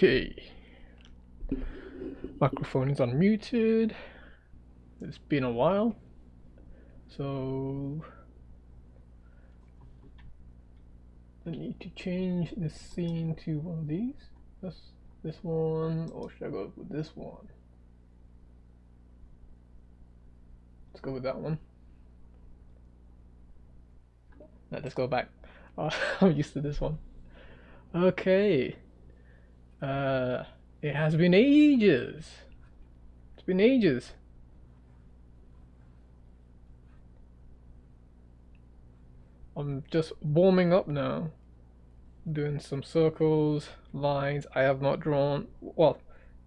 Okay, microphone is unmuted. It's been a while, so I need to change the scene to one of these. This one, or should I go with this one? Let's go with that one. No, let's go back. I'm used to this one. Okay. It has been ages. It's been ages. I'm just warming up now. Doing some circles, lines. I have not drawn, well,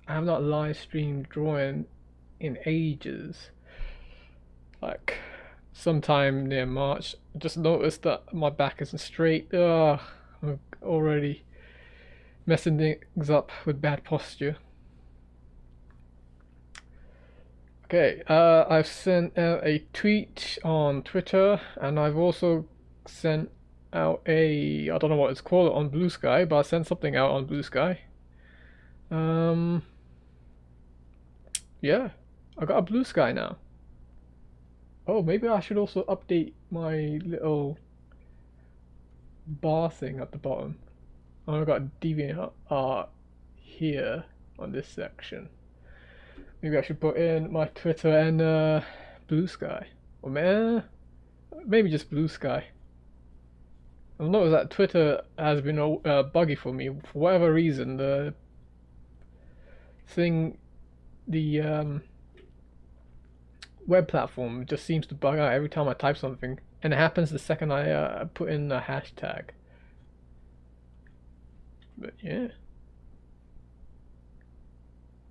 I have not live streamed drawing in ages. Like, sometime near March. I just noticed that my back isn't straight. Ugh, I'm already messing things up with bad posture. Okay, I've sent out a tweet on Twitter, and I've also sent out I don't know what it's called on Blue Sky, but I sent something out on Blue Sky. Yeah, I got a Blue Sky now. Oh, maybe I should also update my little bar thing at the bottom. Oh, I've got deviant art here on this section. Maybe I should put in my Twitter and Blue Sky. Or maybe just Blue Sky. I've noticed that Twitter has been buggy for me. For whatever reason, the web platform just seems to bug out every time I type something. And it happens the second I put in a hashtag. But yeah.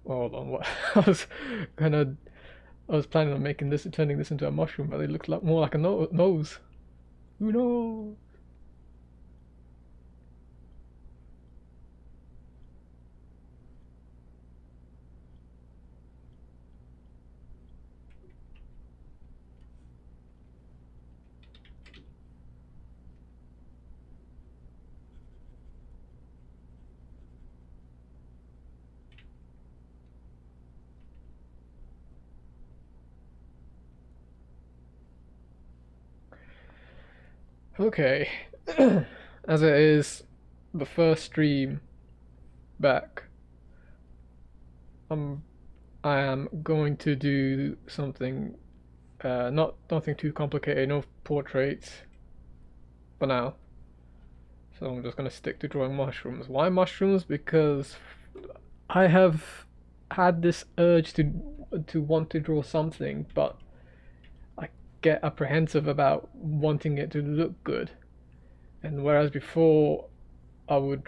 Hold on, what I was planning on turning this into a mushroom, but it looks like more like a nose. Who knows? Okay, as it is the first stream back, I am going to do something, nothing too complicated, no portraits for now. So I'm just gonna stick to drawing mushrooms. Why mushrooms? Because I have had this urge to want to draw something, but I get apprehensive about wanting it to look good. And whereas before I would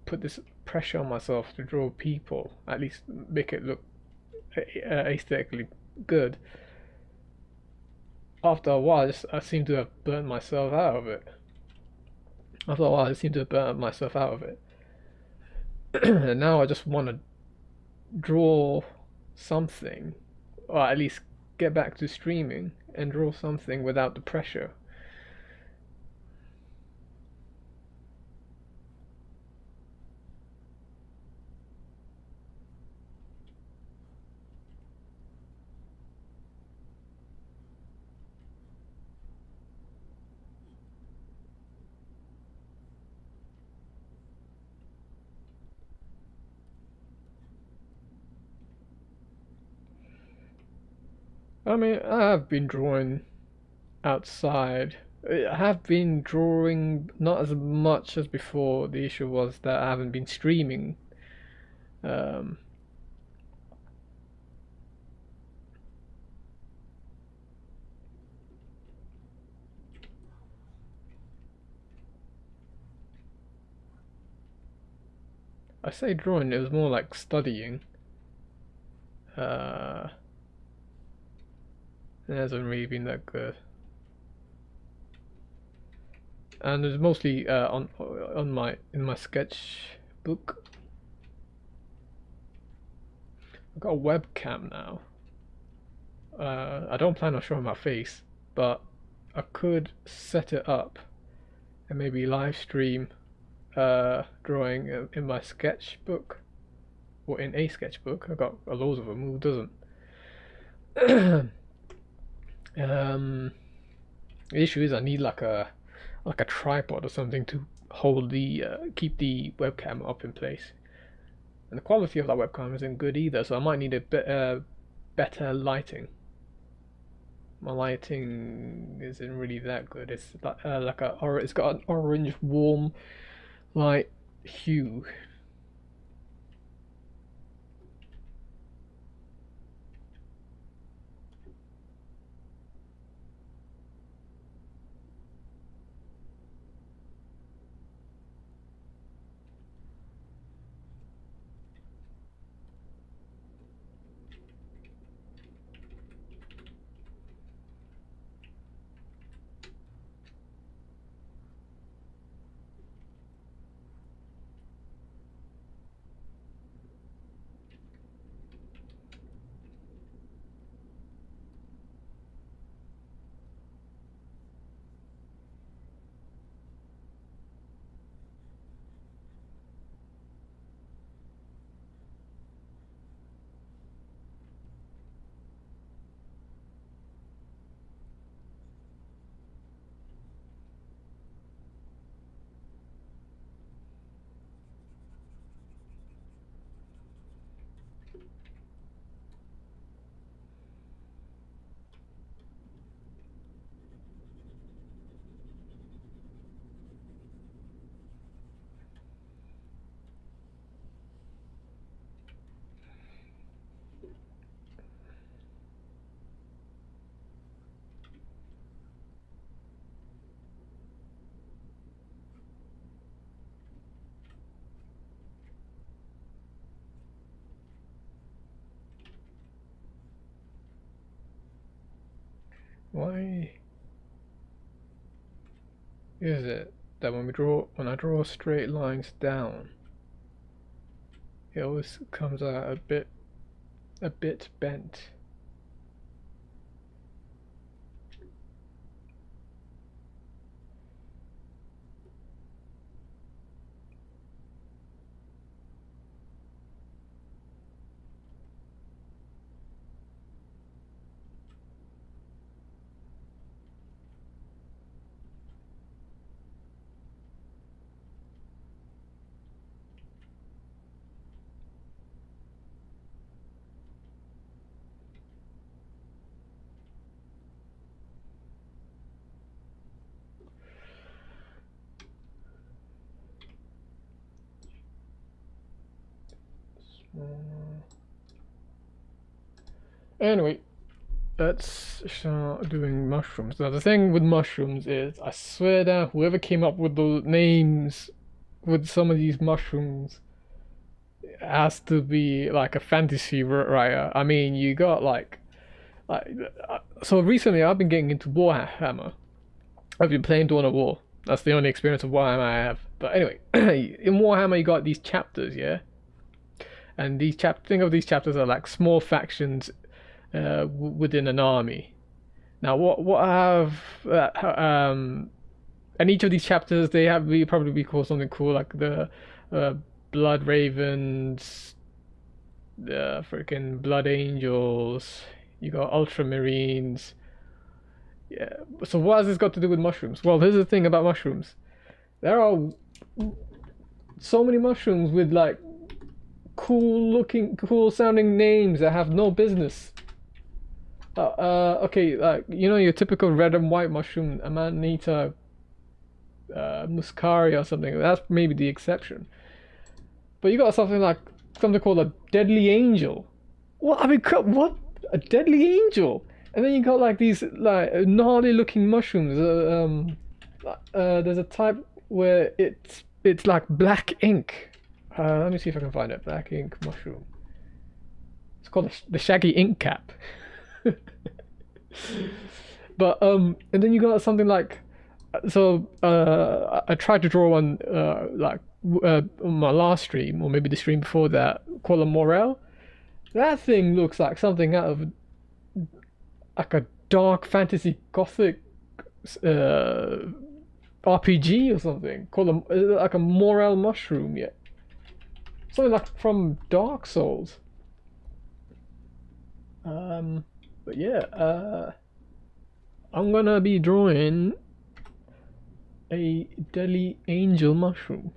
put this pressure on myself to draw people, at least make it look aesthetically good. After a while, I seem to have burnt myself out of it. And now I just want to draw something, or at least get back to streaming and draw something without the pressure. I mean, I have been drawing outside. I have been drawing not as much as before. The issue was that I haven't been streaming. I say drawing, it was more like studying. It hasn't really been that good. And it's mostly in my sketch book. I've got a webcam now. I don't plan on showing my face, but I could set it up and maybe live stream drawing in my sketchbook, or in a sketchbook. I got loads of them. Who doesn't? The issue is I need like a tripod or something to hold the keep the webcam up in place, and the quality of that webcam isn't good either. So I might need a bit better lighting. My lighting isn't really that good. It's like it's got an orange warm light hue. Why is it that when I draw straight lines down, it always comes out a bit bent? Anyway, let's start doing mushrooms. Now the thing with mushrooms is, I swear down, whoever came up with the names with some of these mushrooms has to be like a fantasy writer. I mean, you got like so recently I've been getting into Warhammer. I've been playing Dawn of War. That's the only experience of Warhammer I have. But anyway, in Warhammer you got these chapters, yeah. And think of these chapters are like small factions within an army. Now, what I have and each of these chapters they have probably be called something cool, like the Blood Ravens, the freaking Blood Angels. You got Ultramarines. Yeah. So what has this got to do with mushrooms? Well, here's the thing about mushrooms. There are so many mushrooms with like cool sounding names that have no business. Okay, like you know your typical red and white mushroom, Amanita, Muscaria or something. That's maybe the exception. But you got something called a deadly angel. What? I mean, what? A deadly angel? And then you got like these like gnarly looking mushrooms. There's a type where it's like black ink. Let me see if I can find it. Black ink mushroom. It's called the shaggy ink cap. But and then you got something like, so I tried to draw one on my last stream, or maybe the stream before that, called a Morel. That thing looks like something out of like a dark fantasy gothic RPG or something called like a morel mushroom. Yeah, something like from Dark Souls. But yeah, I'm gonna be drawing a deadly angel mushroom.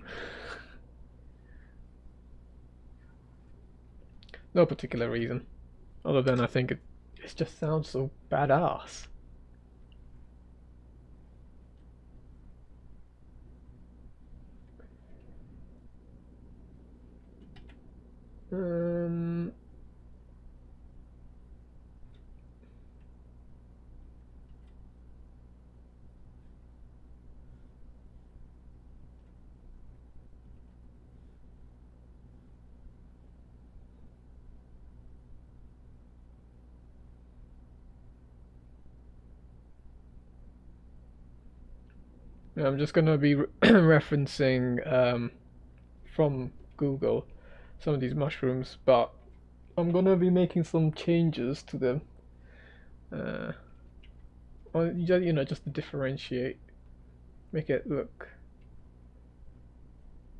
No particular reason, other than I think it just sounds so badass. Um, I'm just gonna be referencing from Google some of these mushrooms, but I'm gonna be making some changes to them. Uh, just to differentiate, make it look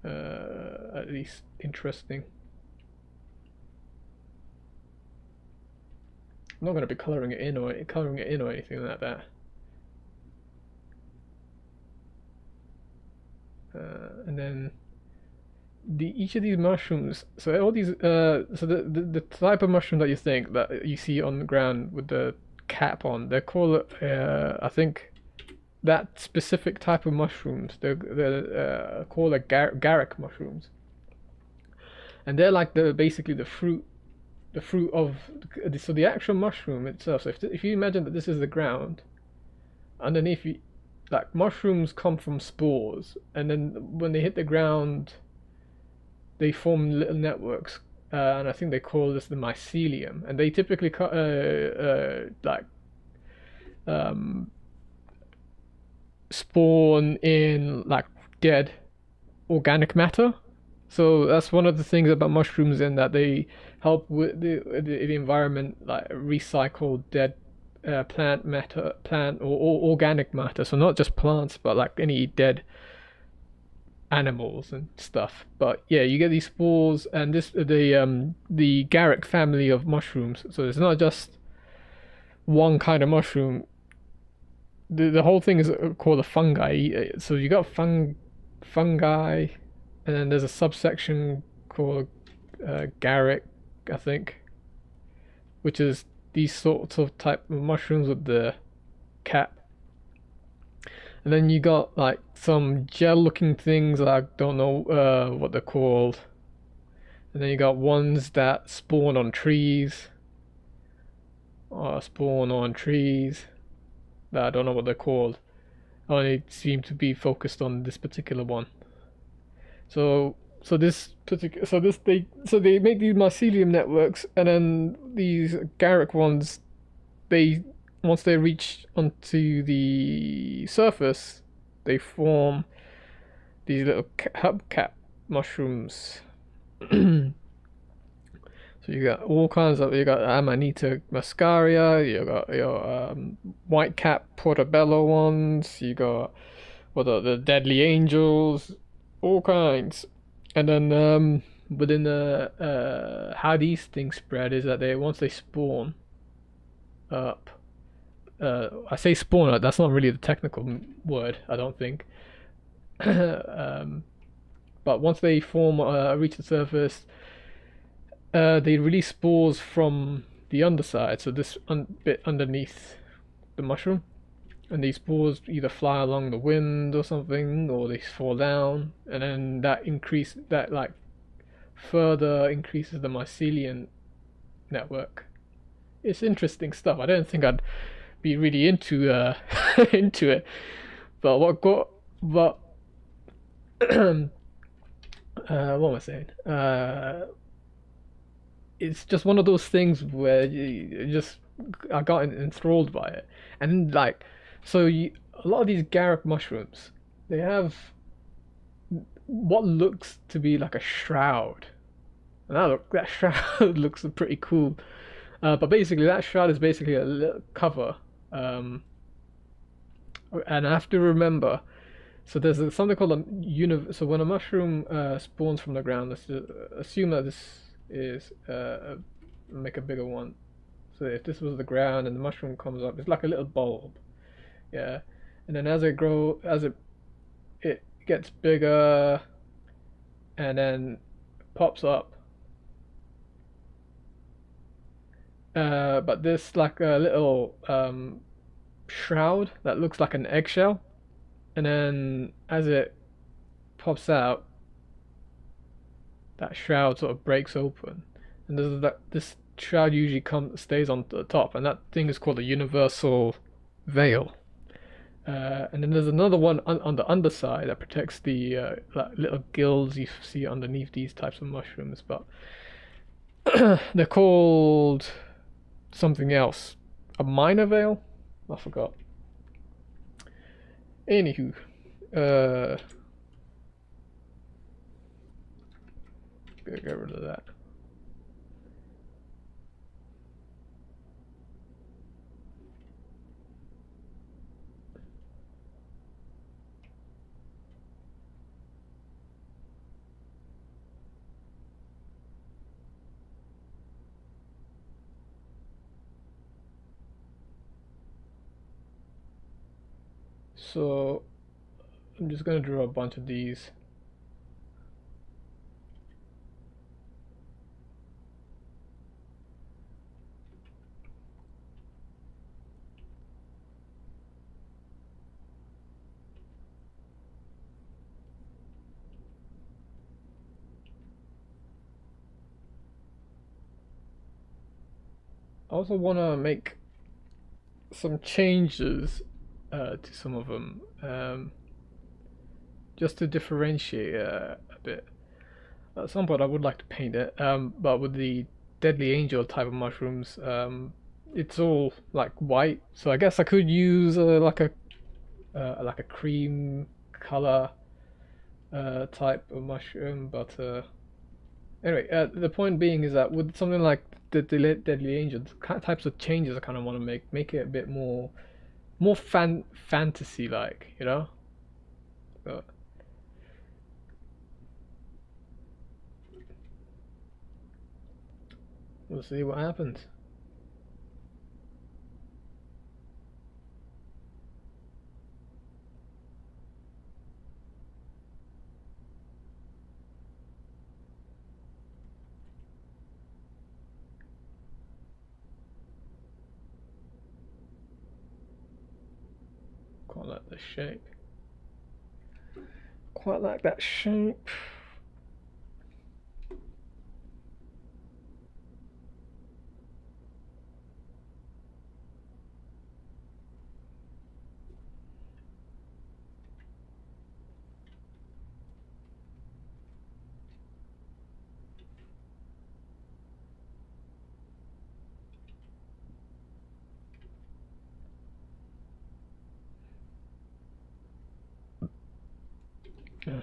at least interesting. I'm not gonna be coloring it in or anything like that. And then each of these mushrooms. So all these. So the type of mushroom that you think that you see on the ground with the cap on, they call it. I think that specific type of mushrooms. They're called like garrick mushrooms, and they're like basically the fruit. The fruit of so the actual mushroom itself. So if you imagine that this is the ground, underneath you, like mushrooms come from spores, and then when they hit the ground, they form little networks, and I think they call this the mycelium, and they typically like um, spawn in like dead organic matter. So that's one of the things about mushrooms, in that they help with the environment, like recycle dead plant matter, plant or organic matter. So not just plants, but like any dead animals and stuff. But yeah, you get these spores, and the Garrick family of mushrooms. So it's not just one kind of mushroom. The whole thing is called a fungi. So you got fungi, and then there's a subsection called Garrick, I think, which is these sorts of type of mushrooms with the cap. And then you got like some gel-looking things, I don't know what they're called. And then you got ones that spawn on trees, or spawn on trees. That I don't know what they're called. I only seem to be focused on this particular one. So they make these mycelium networks, and then these Garrick ones, they once they reach onto the surface, they form these little hubcap mushrooms. So you got all kinds of, you got Amanita muscaria, you got your white cap portobello ones, you got the deadly angels, all kinds. And then within the how these things spread is that once they spawn up, I say spawn, that's not really the technical word, I don't think. But once they form, reach the surface, they release spores from the underside, so this bit underneath the mushroom, and these spores either fly along the wind or something, or they fall down, and then that like further increases the mycelium network. It's interesting stuff. I don't think I'd be really into into it, but what am I saying? It's just one of those things where I got enthralled by it, and like a lot of these Garrick mushrooms, they have what looks to be like a shroud, and that shroud looks pretty cool. But basically, that shroud is basically a little cover, and I have to remember So there's something called a so when a mushroom spawns from the ground, let's just assume that this is make a bigger one. So if this was the ground and the mushroom comes up, it's like a little bulb, yeah. And then as it gets bigger, and then pops up. But this like a little shroud that looks like an eggshell, and then as it pops out, that shroud sort of breaks open, and this shroud usually stays on the top, and that thing is called a universal veil. And then there's another one on the underside that protects the like little gills you see underneath these types of mushrooms, but they're called something else. A minor veil? I forgot. Anywho, get rid of that. So I'm just gonna draw a bunch of these. I also want to make some changes to some of them, just to differentiate a bit. At some point, I would like to paint it, but with the Deadly Angel type of mushrooms, it's all like white. So I guess I could use like a cream color type of mushroom, but anyway, the point being is that with something like the Deadly Angel, the kind of types of changes I kind of want to make it a bit more fantasy like, you know. But we'll see what happens. Quite like the shape. Quite like that shape.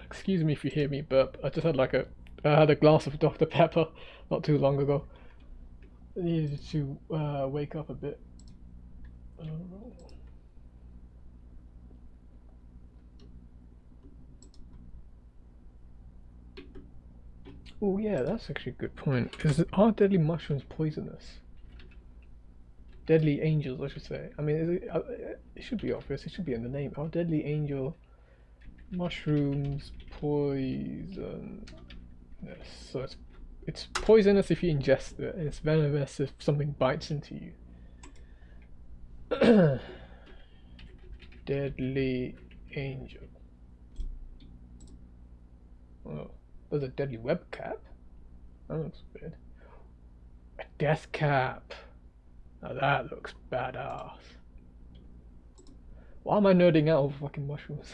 Excuse me if you hear me burp. I just had I had a glass of Dr. Pepper not too long ago. I needed to wake up a bit. Oh yeah, that's actually a good point. Are deadly mushrooms poisonous? Deadly angels, I should say. I mean, it should be obvious. It should be in the name. Are deadly angel mushrooms poison? Yes. So it's poisonous if you ingest it, and it's venomous if something bites into you. Deadly angel. Oh, there's a deadly web cap. That looks weird. A death cap. Now that looks badass. Why am I nerding out over fucking mushrooms?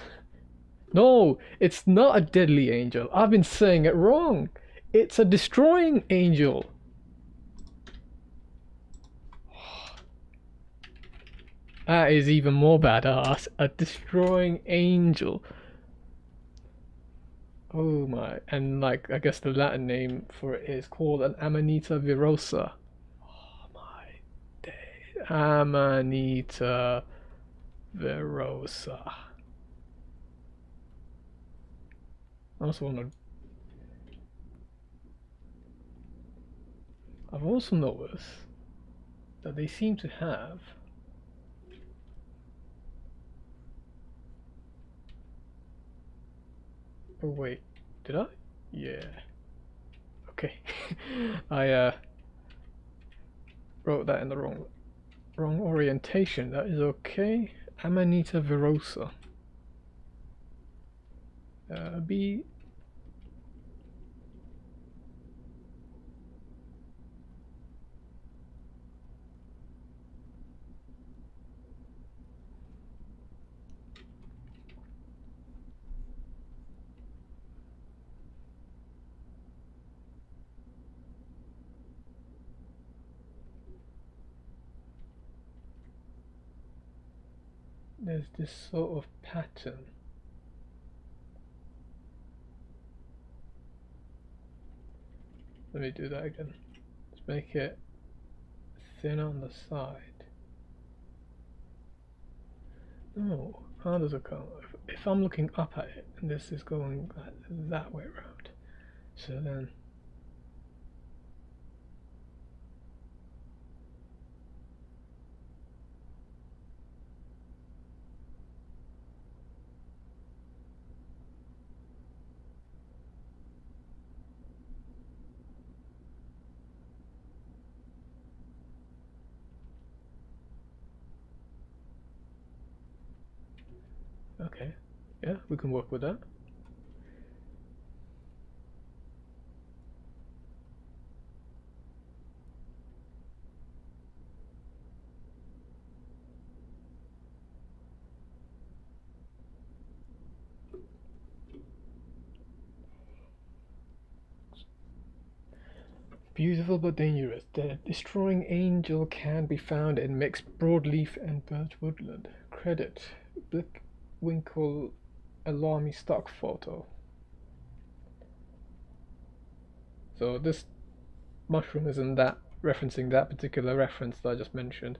No, it's not a deadly angel. I've been saying it wrong. It's a destroying angel. That is even more badass. A destroying angel. Oh my. And like, I guess the Latin name for it is called an Amanita virosa. Oh my days. Amanita virosa. I've also noticed that they seem to have oh wait, did I? Yeah. Okay. I wrote that in the wrong orientation. That is okay. Amanita virosa. B. There's this sort of pattern. Let me do that again. Let's make it thin on the side. Oh, how does it come? If I'm looking up at it, and this is going that way around, so then okay, yeah, we can work with that. Beautiful but dangerous. The destroying angel can be found in mixed broadleaf and birch woodland. Credit Blickwinkle alarmy stock photo. So this mushroom isn't that referencing that particular reference that I just mentioned.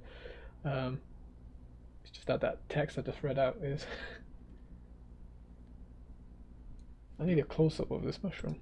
It's just that text I just read out is. I need a close-up of this mushroom.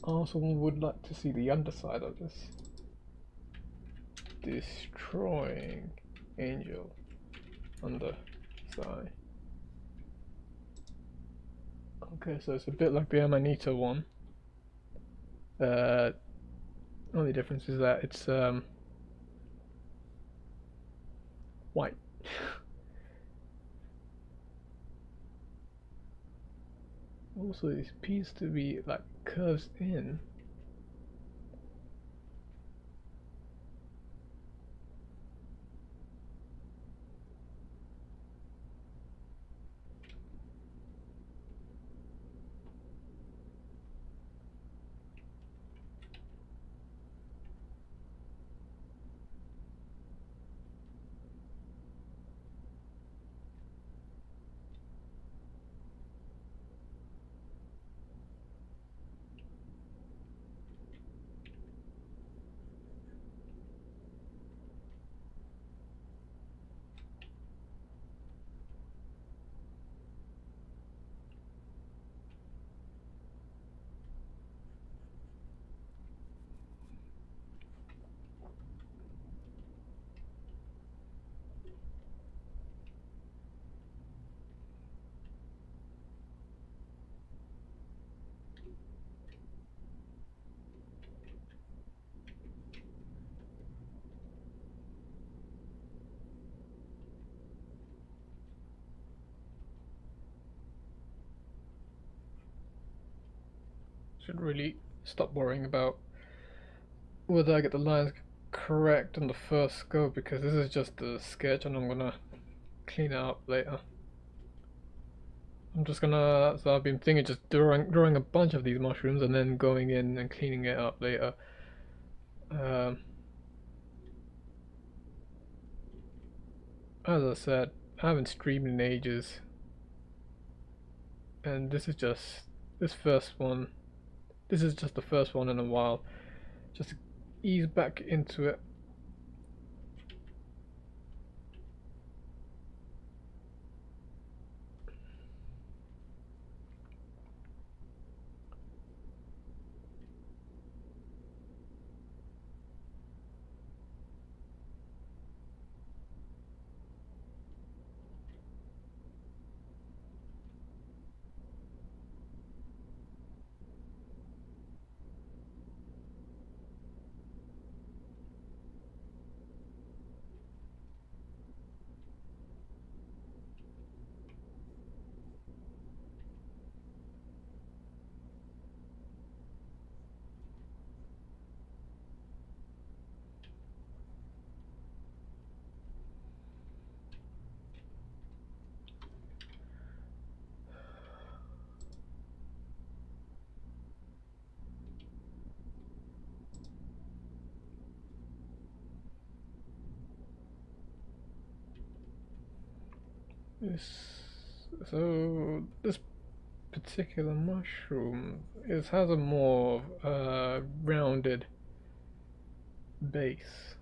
Also, one would like to see the underside of this. Destroying angel underside. Okay, so it's a bit like the Amanita one. Only difference is that it's white. Also, it appears to be like curves in. Should really stop worrying about whether I get the lines correct on the first go because this is just a sketch and I'm gonna clean it up later. I'm just gonna, so I've been thinking just drawing a bunch of these mushrooms and then going in and cleaning it up later. Um, as I said, I haven't streamed in ages, and this is just this first one. This is just the first one in a while. Just to ease back into it. This particular mushroom has a more rounded base.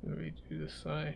Let me do the side.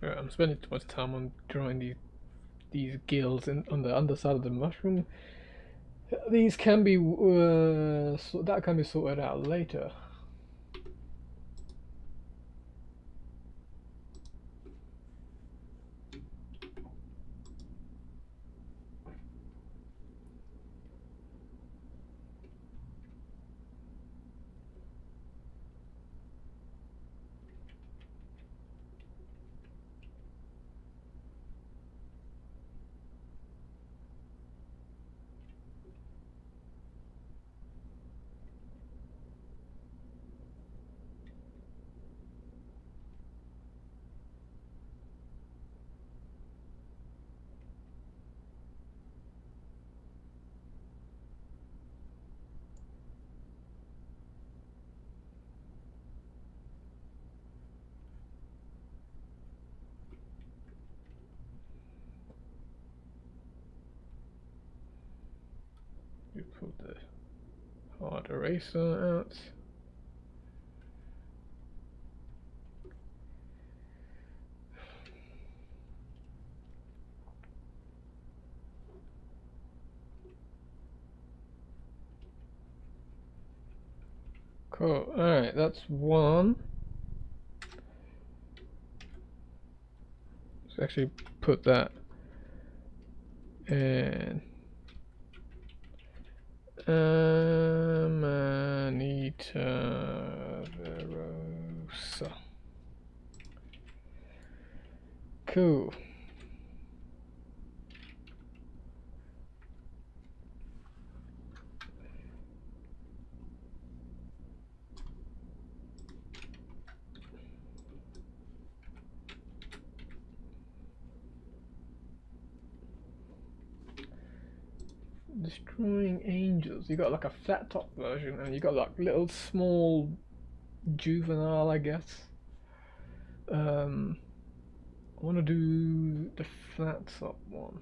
Right, I'm spending too much time on drawing these gills on the underside of the mushroom. These can be that can be sorted out later. You pull the hard eraser out. Cool. Alright, that's one. Let's actually put that in. Amanita verosa. Cool. Destroying angels. You got like a flat top version, and you got like little small juvenile, I guess. I want to do the flat top one.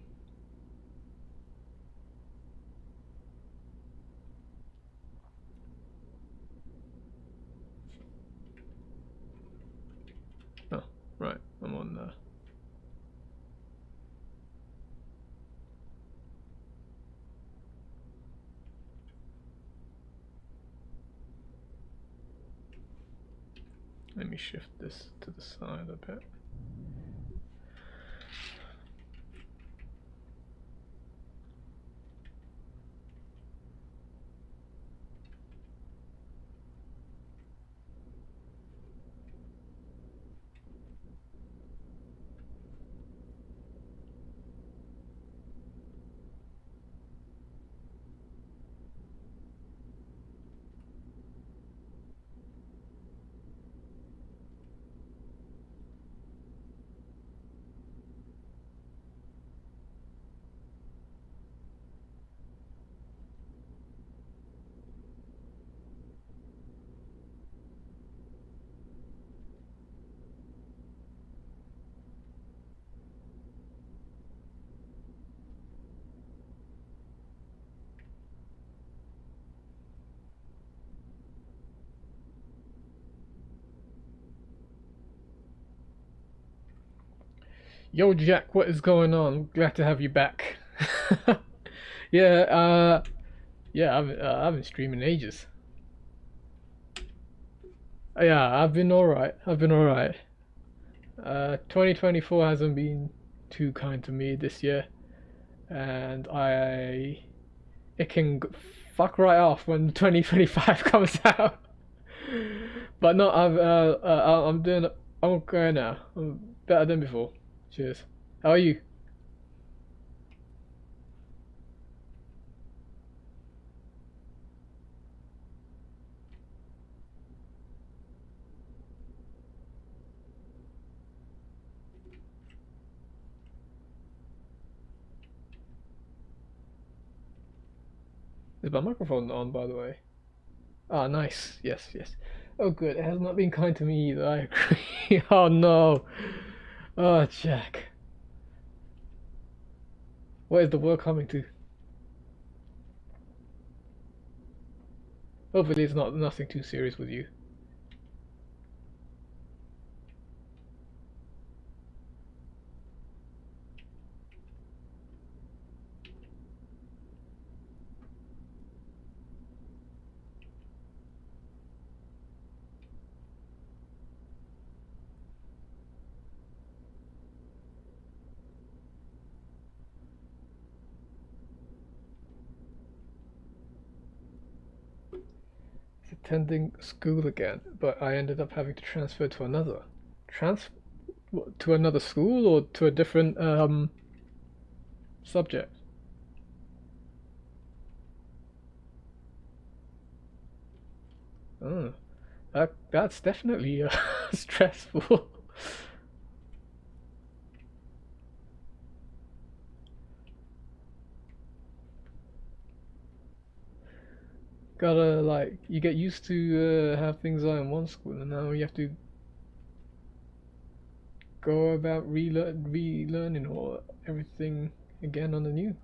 Oh, right, I'm on there. Let me shift this to the side a bit. Yo, Jack, what is going on? Glad to have you back. Yeah, I've been streaming ages. Yeah, I've been alright. 2024 hasn't been too kind to me this year, and it can fuck right off when 2025 comes out. But no, I'm okay now. I'm better than before. Cheers. How are you? Is my microphone on, by the way? Ah, nice. Yes, yes. Oh, good. It has not been kind to me either. I agree. Oh no. Oh, Jack. What is the world coming to? Hopefully, it's not nothing too serious with you. attending school again, but I ended up having to transfer to another. To another school or to a different subject? Oh, that's definitely stressful. Gotta like you get used to have things on in one school, and now you have to go about relearning or everything again on the new.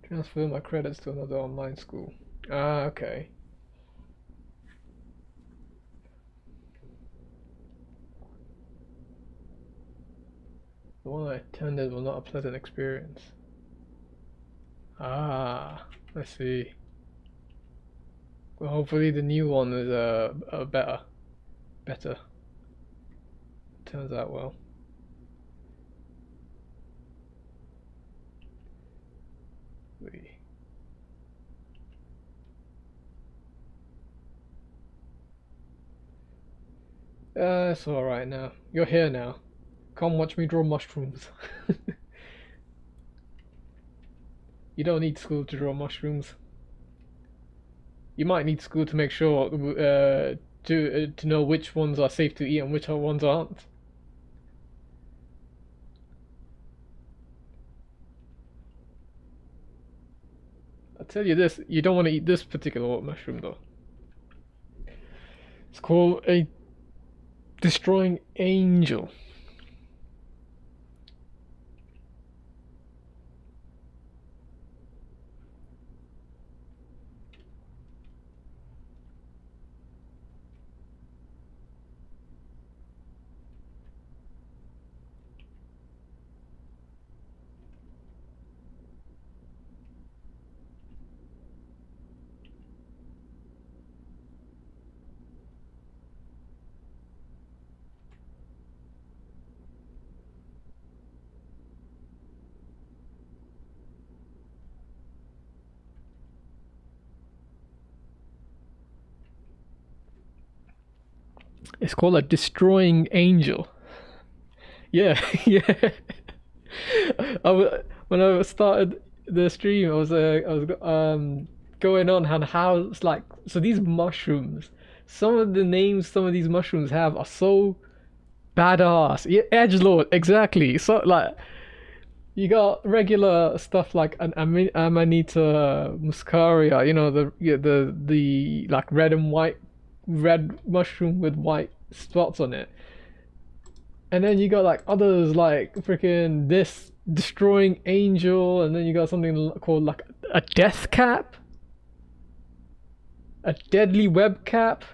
Transfer my credits to another online school. Ah, okay. The one I attended was not a pleasant experience. Ah, I see. Well, hopefully the new one is better. Turns out well. It's alright now. You're here now. Come watch me draw mushrooms. You don't need school to draw mushrooms. You might need school to make sure to know which ones are safe to eat and which ones aren't. I'll tell you this, you don't want to eat this particular mushroom though. It's called a destroying angel. It's called a destroying angel. Yeah, yeah. When I started the stream, I was going on how it's like. So these mushrooms, some of the names some of these mushrooms have are so badass. Yeah, edgelord, exactly. So like, you got regular stuff like an Amanita muscaria. You know the like red mushroom with white spots on it. And then you got like others like freaking this destroying angel, and then you got something called like a death cap, a deadly web cap,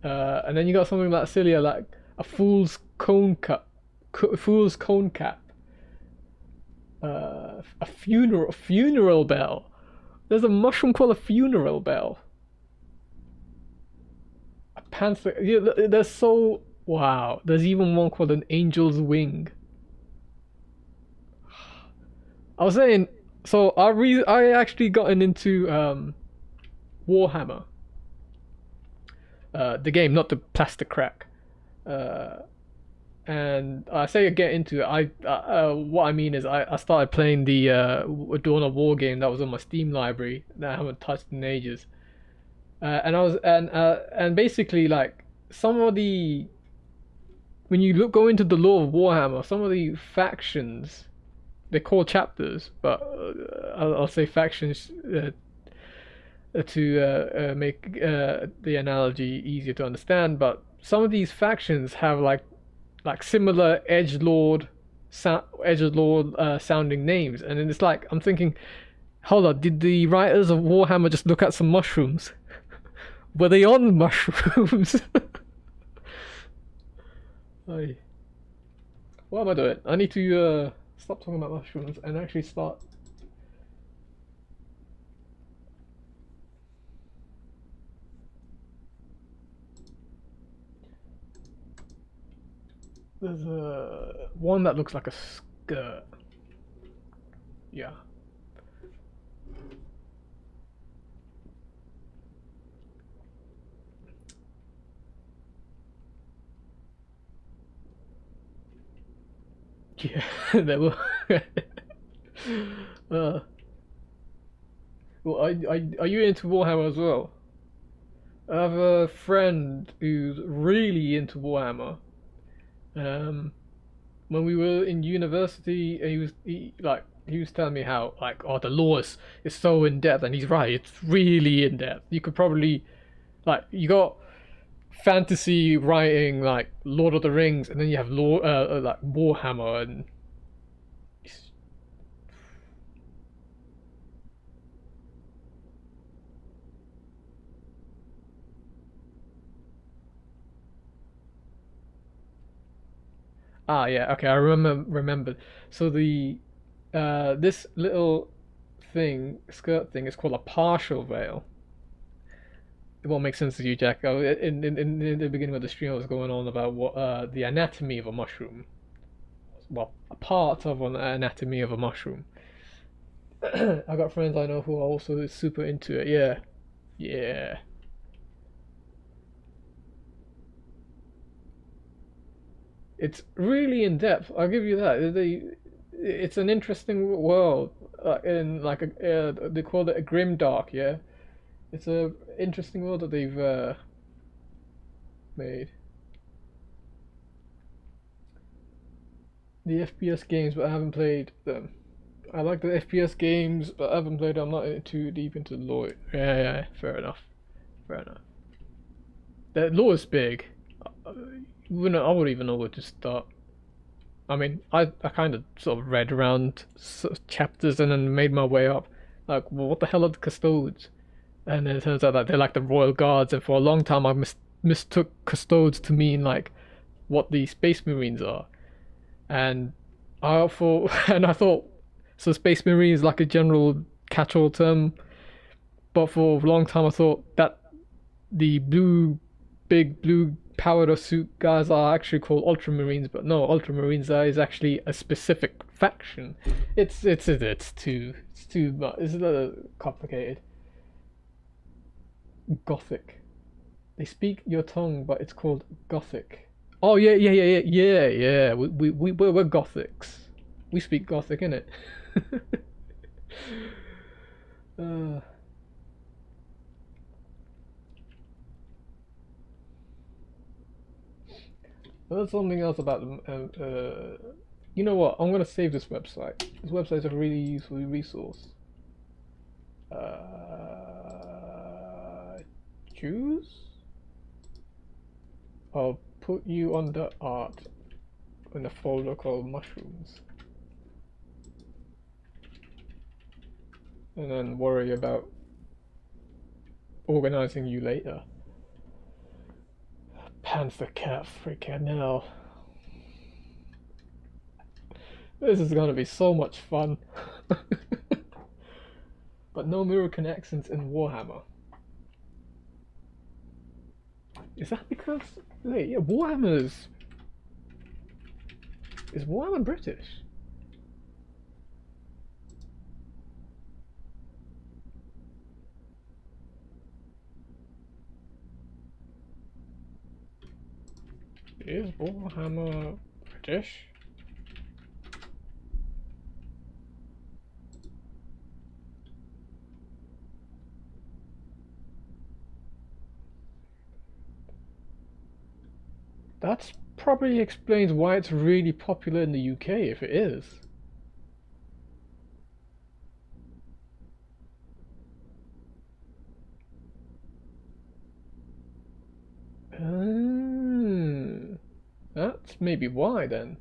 and then you got something like Cilia like a fool's cone cap, a funeral bell. There's a mushroom called a funeral bell. A panther. Yeah, there's so wow. There's even one called an angel's wing. I was saying, so I actually gotten into Warhammer, the game, not the plastic crack. And I say I get into it. What I mean is I started playing the Dawn of War game that was on my Steam library that I haven't touched in ages. And basically like some of the when you go into the lore of Warhammer, some of the factions they're called chapters, but I'll say factions to make the analogy easier to understand. But some of these factions have like similar edgelord sounding names, and then it's like I'm thinking, hold on, did the writers of Warhammer just look at some mushrooms? Were they on mushrooms? What am I doing? I need to stop talking about mushrooms and actually start. There's a one that looks like a skirt. Yeah. Yeah, there were. uh, well, are you into Warhammer as well? I have a friend who's really into Warhammer. Um, when we were in university, he was telling me how like the lore is so in depth, and he's right. It's really in depth. You could probably like you got fantasy writing like Lord of the Rings, and then you have lore like Warhammer, and yeah, okay, I remembered. So the this little thing skirt thing is called a partial veil. It won't make sense to you, Jack. In the beginning of the stream, I was going on about what the anatomy of a mushroom. Well, a part of an anatomy of a mushroom. I got friends I know who are also super into it. Yeah, yeah. It's really in depth. I'll give you that. It's an interesting world. In like they call it a grim dark. Yeah, it's a interesting world that they've made. The FPS games, but I haven't played them. I like the FPS games, but I haven't played them. I'm not too deep into the lore. Yeah, yeah, fair enough. Fair enough. The lore is big. I wouldn't even know where to start. I mean, I kind of sort of read around chapters and then made my way up. Like, well, what the hell are the custodes? And then it turns out that they're like the royal guards, and for a long time I mistook custodes to mean like what the space marines are. And I thought, and I thought, so space marine is like a general catch-all term, but for a long time I thought that the big blue powder suit guys are actually called ultramarines, but no, ultramarines is actually a specific faction. It's too much. It's a little complicated. Gothic. They speak your tongue, but it's called Gothic. Oh yeah, yeah, yeah, yeah, yeah, yeah. We're Gothics. We speak Gothic, innit? uh, there's something else about them. You know what? I'm gonna save this website. This website's a really useful resource. Choose. I'll put you under art in a folder called mushrooms, and then worry about organizing you later. Panther cat freaking hell. This is gonna be so much fun. But no American accents in Warhammer. Is that because wait, yeah, is Warhammer British? Is Warhammer British? That probably explains why it's really popular in the UK if it is. That's maybe why then.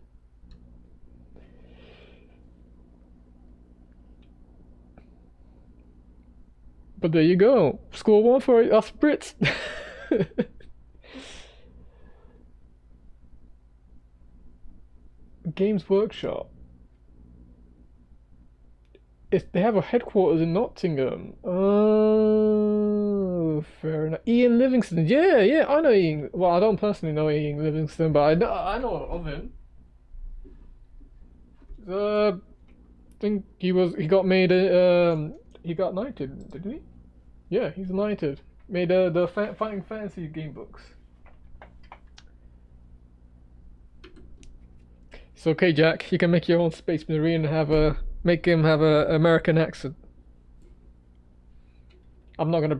But there you go. Score one for us Brits. Games Workshop. If they have a headquarters in Nottingham. Oh. Oh, fair enough. Ian Livingston. Yeah, yeah, I know Ian. Well, I don't personally know Ian Livingston, but I know of him. I think he got made he got knighted, didn't he? Yeah, he's knighted. Made the Fighting Fantasy game books. It's okay, Jack. You can make your own Space Marine and make him have a American accent. I'm not gonna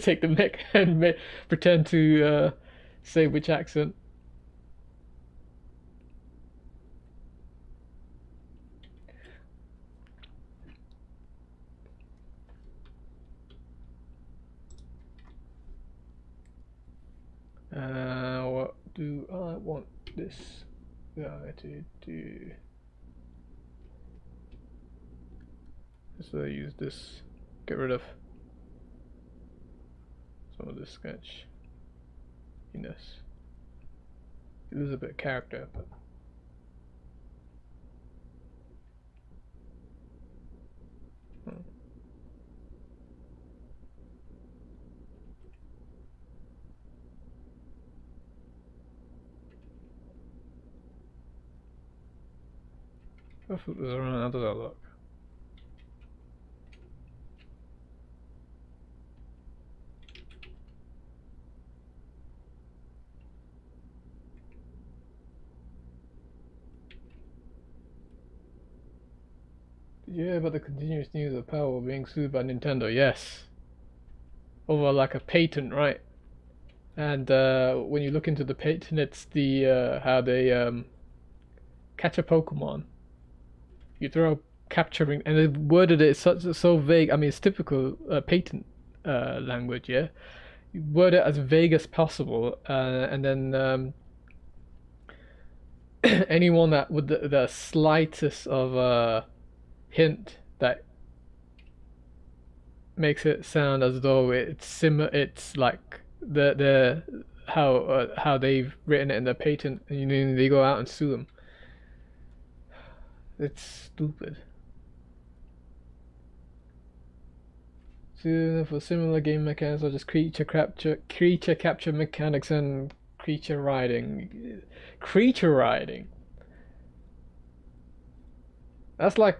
take the mic and pretend to say which accent. What do I want this guy to do? So use this. Get rid of some of this sketch. Yes. You lose a bit of character, but. How does that look? Yeah, about the continuous news of Power being sued by Nintendo. Yes. Over like a patent, right? And when you look into the patent, it's the how they catch a Pokemon. You throw capturing, and they worded it so vague. I mean, it's typical patent language, yeah. You word it as vague as possible, and then anyone that with the slightest of hint that makes it sound as though it's like the how they've written it in their patent, and you know, they go out and sue them. It's stupid. So for similar game mechanics such as creature capture mechanics and creature riding. Creature riding. That's like.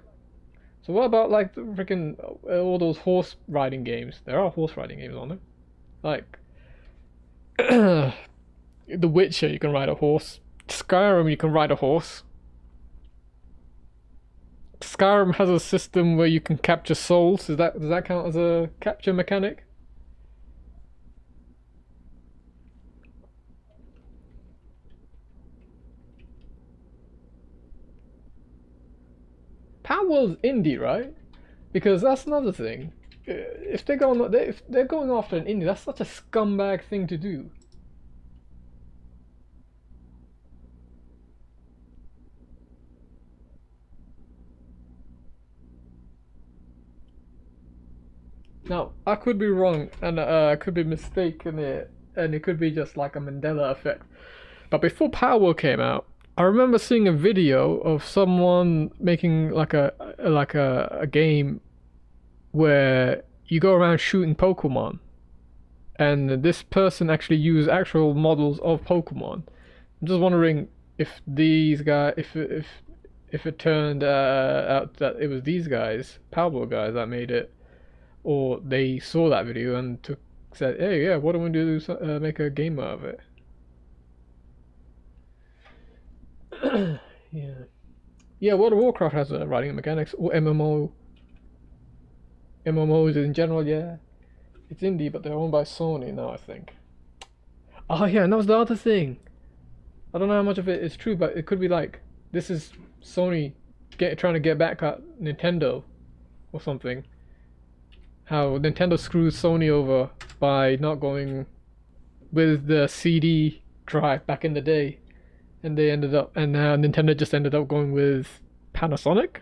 So what about like the freaking all those horse riding games? There are horse riding games on there. Like The Witcher, you can ride a horse. Skyrim, you can ride a horse. Skyrim has a system where you can capture souls. Does that count as a capture mechanic? Palworld's indie, right? Because that's another thing. If they're going after an indie, that's such a scumbag thing to do. Now, I could be wrong, and I could be mistaken it, and it could be just like a Mandela effect. But before Power came out, I remember seeing a video of someone making like a game where you go around shooting Pokemon, and this person actually used actual models of Pokemon. I'm just wondering if these guys, if it turned out that it was these guys, Power guys, that made it, or they saw that video and said, "Hey, yeah, what do we do to make a game out of it?" Yeah, yeah. World of Warcraft has writing mechanics, or MMOs in general. Yeah, it's indie, but they're owned by Sony now, I think. Oh yeah, and that was the other thing. I don't know how much of it is true, but it could be like this is Sony trying to get back at Nintendo or something. How Nintendo screws Sony over by not going with the CD drive back in the day, and now Nintendo just ended up going with Panasonic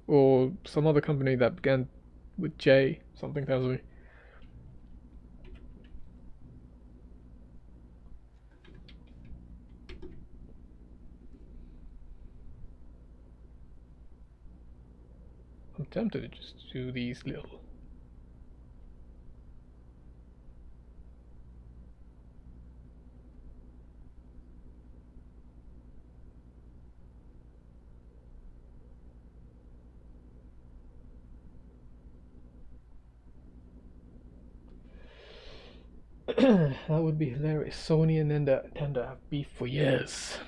or some other company that began with J. Something tells me. I'm tempted to just do these little. That would be hilarious. Sony and Nintendo have beef for years.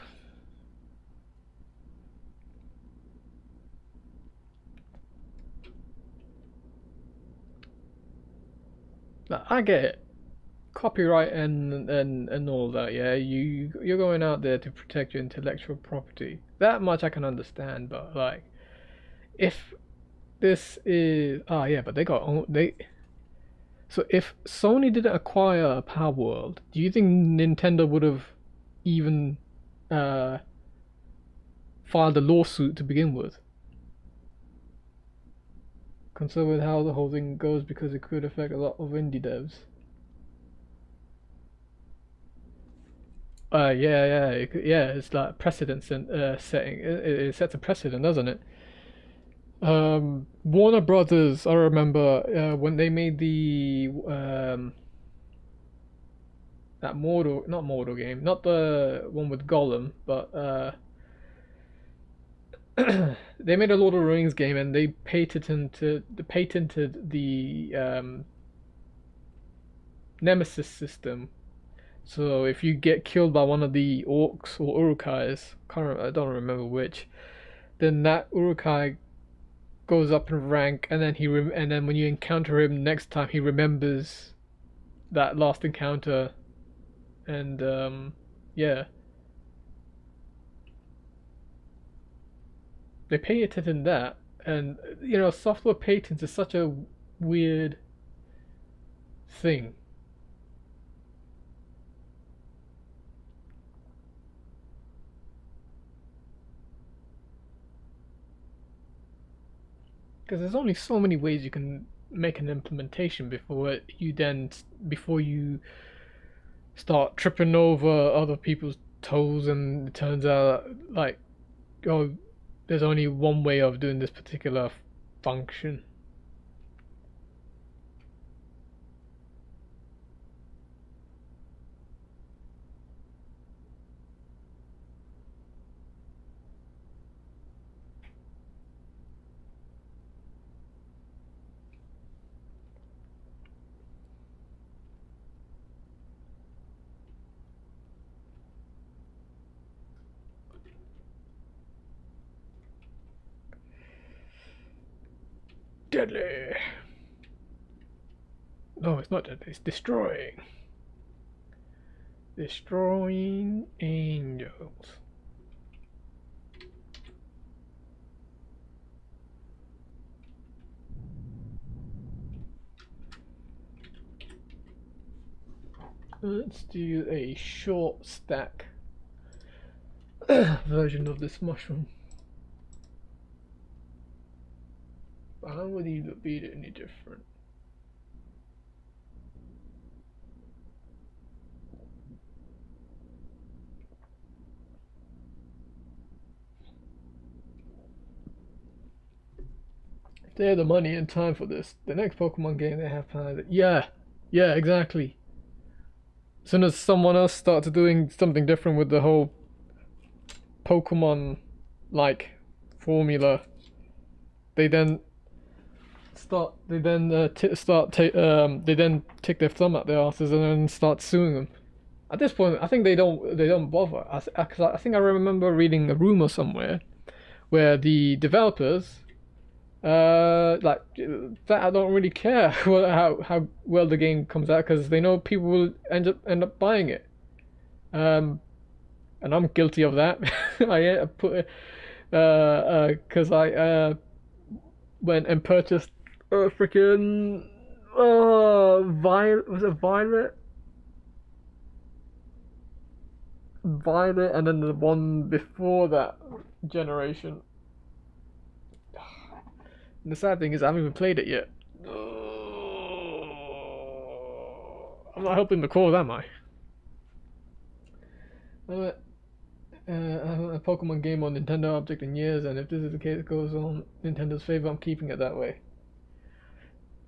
Now, I get it. Copyright and all that, yeah. You're going out there to protect your intellectual property. That much I can understand, but like if this is yeah, but they so if Sony didn't acquire Power World, do you think Nintendo would have even uh filed a lawsuit to begin with? Concerned with how the whole thing goes because it could affect a lot of indie devs. Yeah. It's like precedent setting. It sets a precedent, doesn't it? Warner Brothers. I remember when they made the that not Mortal game, not the one with Gollum, but they made a Lord of the Rings game and they patented the Nemesis system. So if you get killed by one of the orcs or urukais, I don't remember which, then that urukai goes up in rank, and then and then when you encounter him next time, he remembers that last encounter, and yeah, they patented that, and you know, software patents is such a weird thing. Because there's only so many ways you can make an implementation before you start tripping over other people's toes, and it turns out like, oh, there's only one way of doing this particular function. Deadly. No, it's not deadly. It's destroying. Destroying angels. Let's do a short stack version of this mushroom. How would he be any different? If they have the money and time for this, the next Pokemon game they have planned. Yeah, exactly. As soon as someone else starts doing something different with the whole Pokemon like formula, they then they then take their thumb out their asses and then start suing them. At this point, I think they don't bother. I think I remember reading a rumor somewhere where the developers like that I don't really care how well the game comes out because they know people will end up buying it. And I'm guilty of that. I put because I went and purchased a freaking Violet, was it Violet? Violet, and then the one before that generation. And the sad thing is, I haven't even played it yet. I'm not helping the cause, am I? I haven't a Pokemon game on Nintendo Object in years, and if this is the case, it goes on Nintendo's favor. I'm keeping it that way.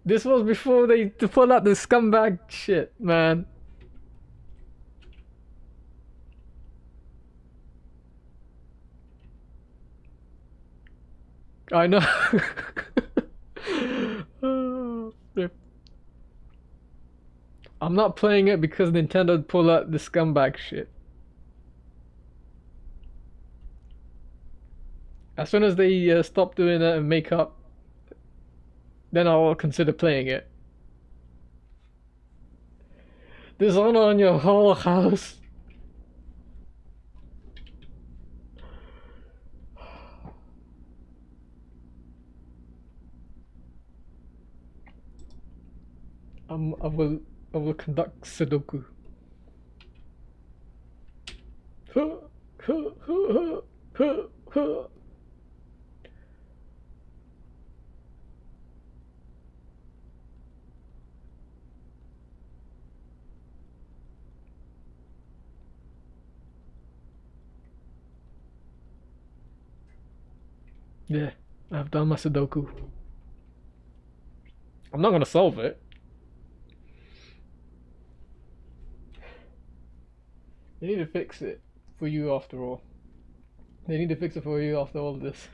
This was before they pull out the scumbag shit, man. I know. Oh, I'm not playing it because Nintendo pull out the scumbag shit. As soon as they stop doing that and make up, then I'll consider playing it. Dishonor on your whole house. I will conduct Sudoku. Yeah, I've done my Sudoku. I'm not gonna solve it. They need to fix it for you after all. They need to fix it for you after all of this.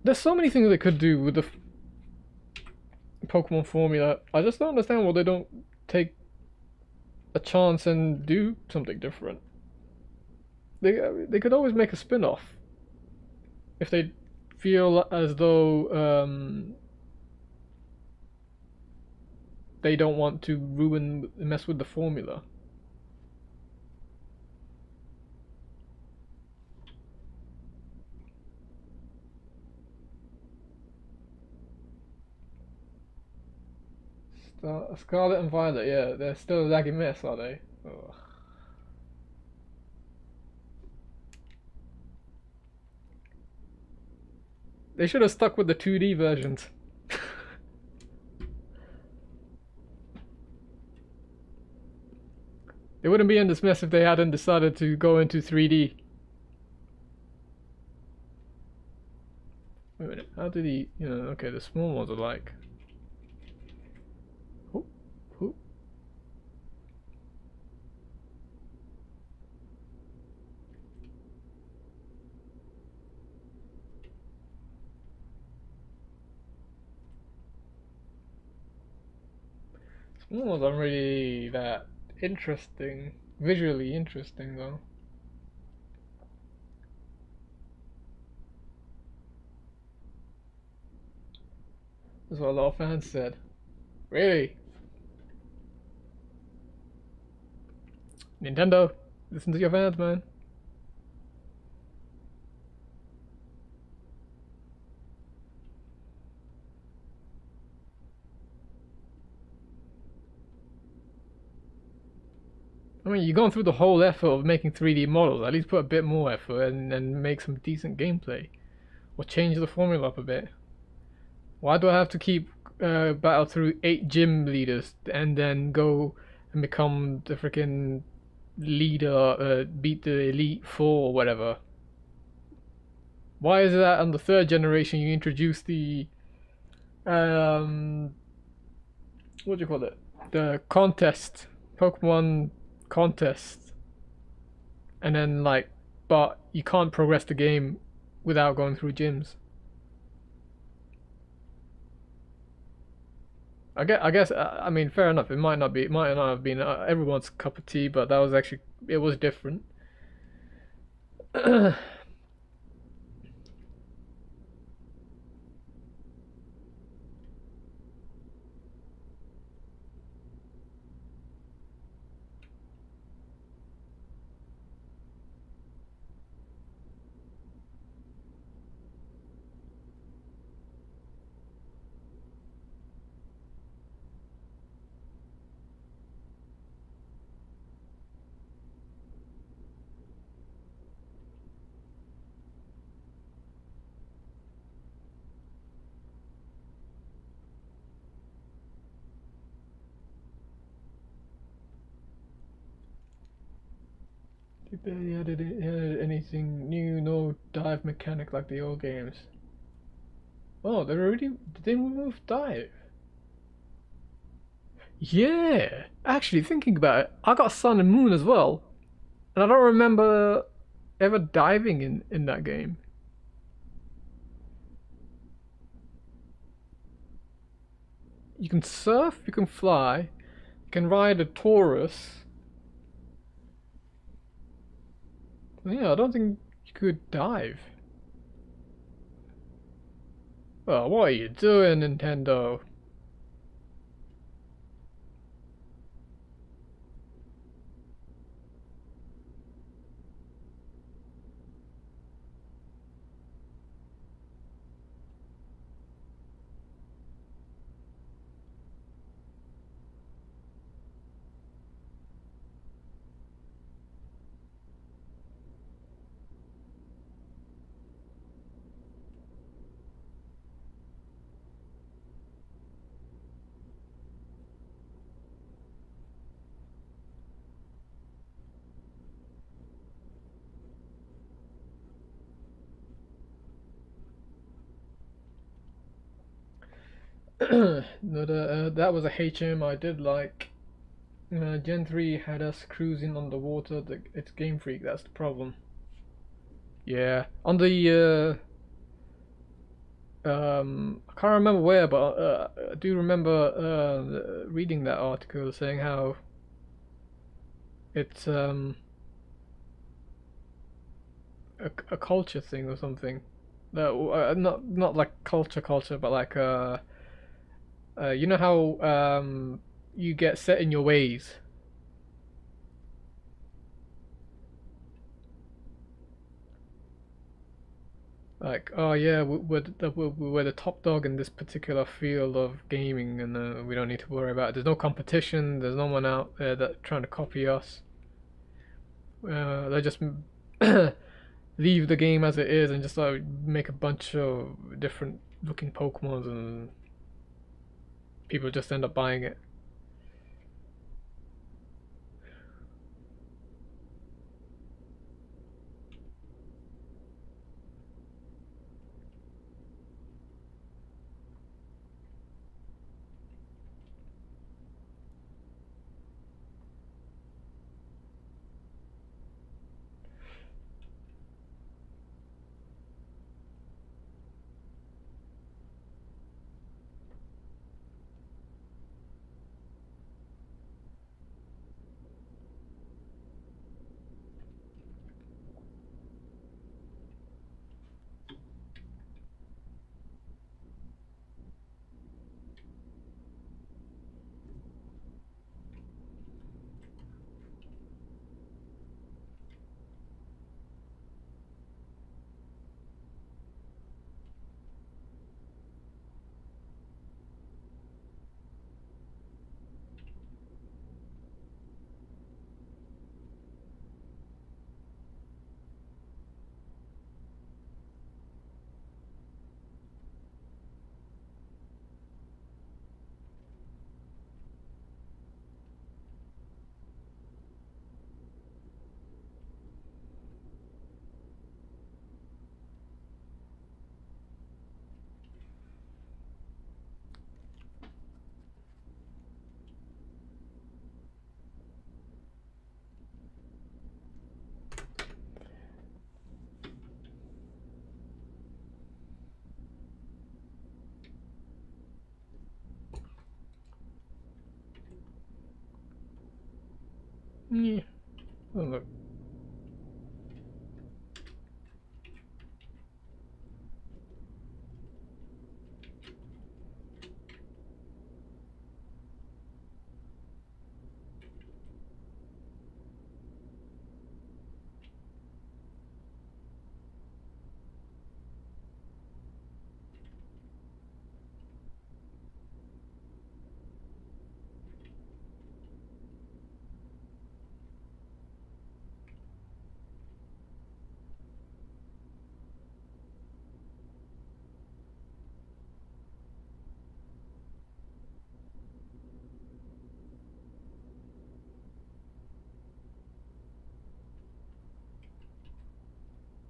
There's so many things they could do with the Pokemon formula. I just don't understand why they don't take a chance and do something different. They could always make a spin-off if they feel as though they don't want to mess with the formula. Scarlet and Violet, yeah, they're still a laggy mess, are they? Ugh. They should have stuck with the 2D versions. They wouldn't be in this mess if they hadn't decided to go into 3D. Wait a minute, how did he, okay, the small ones are like... Oh, oh. Small ones aren't really that interesting, visually interesting though. That's what a lot of fans said. Really? Nintendo, listen to your fans, man. I mean, you're going through the whole effort of making 3D models. At least put a bit more effort and make some decent gameplay. Or change the formula up a bit. Why do I have to keep battle through 8 gym leaders and then go and become the freaking leader, beat the Elite Four or whatever? Why is it that on the 3rd generation you introduce the what do you call it? The contest, Pokemon contest, and then but you can't progress the game without going through gyms. I guess I mean, fair enough. It might not have been everyone's cup of tea, but that was actually, it was different. They barely added anything new, no dive mechanic like the old games. Oh, did they remove dive? Yeah, actually thinking about it, I got Sun and Moon as well, and I don't remember ever diving in that game. you can surf, you can fly, you can ride a Taurus. Yeah, I don't think you could dive. Oh, what are you doing, Nintendo? No, that was a HM I did like. Gen 3 had us cruising on the water. It's Game Freak, that's the problem. Yeah, on the I can't remember where, but I do remember reading that article saying how it's a culture thing or something. Not like culture, but like you know how you get set in your ways. Like, oh yeah, we're the top dog in this particular field of gaming, and we don't need to worry about it. There's no competition. There's no one out there that trying to copy us. They just leave the game as it is and just like make a bunch of different looking Pokemons, and people just end up buying it. Yeah. Oh, look.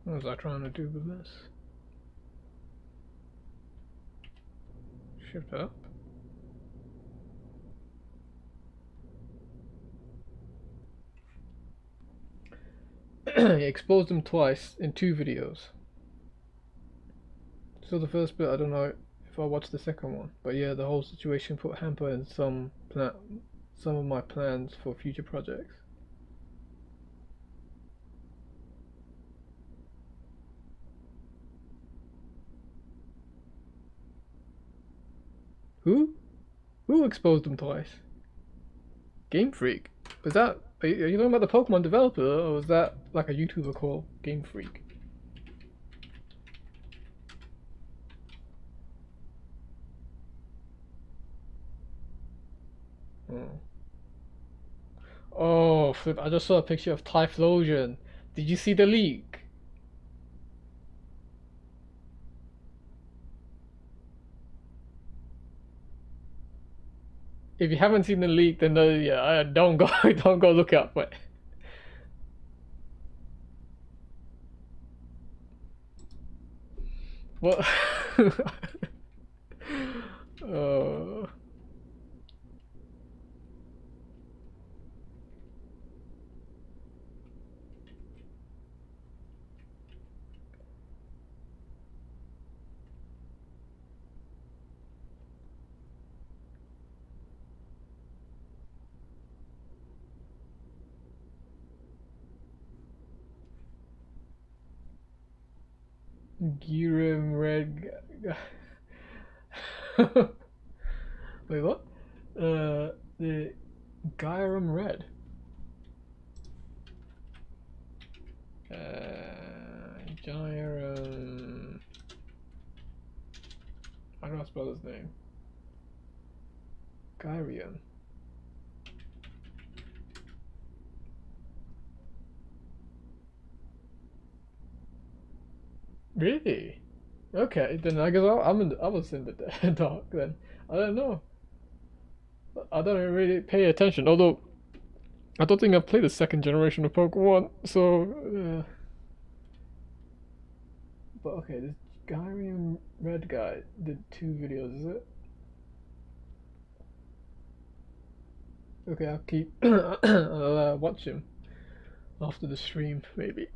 What was I trying to do with this? Shift up. He exposed them twice in 2 videos. So the first bit, I don't know if I watch the second one. But yeah, the whole situation put hamper in some of my plans for future projects. Who? Who exposed them twice? Game Freak. Was that? Are you talking about the Pokemon developer, or was that like a YouTuber called Game Freak? Oh. Oh, flip! I just saw a picture of Typhlosion. Did you see the leak? If you haven't seen the leak, then yeah, don't go, don't go look up it. What? uh, Girim Red. Wait, what? The Gyrum Red. Gyrum. How do I spell his name? Gyrium. Really? Okay, then I guess I was in the dark then. I don't know. I don't really pay attention. Although I don't think I've played the second generation of Pokemon, so. But okay, this Gyrium Red guy did 2 videos, is it? Okay, I'll keep. I'll watch him after the stream, maybe.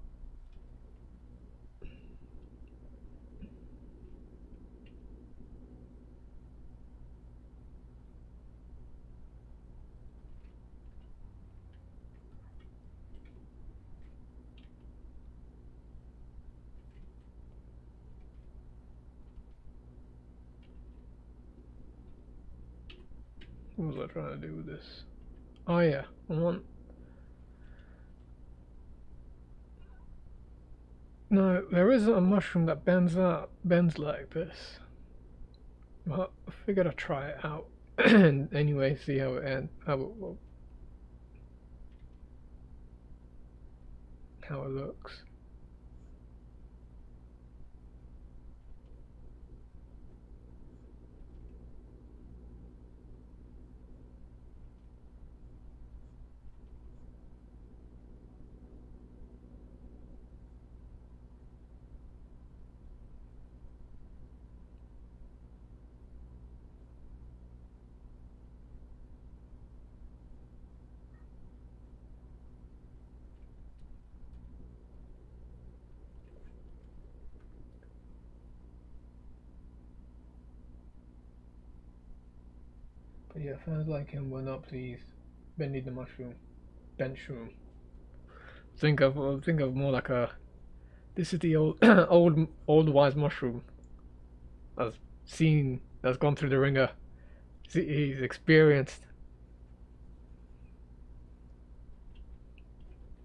What was I trying to do with this? Oh yeah, I want. No, there isn't a mushroom that bends like this. But I figured I'd try it out. And anyway, see how it ends, how it looks. But yeah, fans like him will not please Bendy the Mushroom, Benchroom. Think of more like a. This is the old old wise mushroom. That's seen. That's gone through the ringer. He's experienced.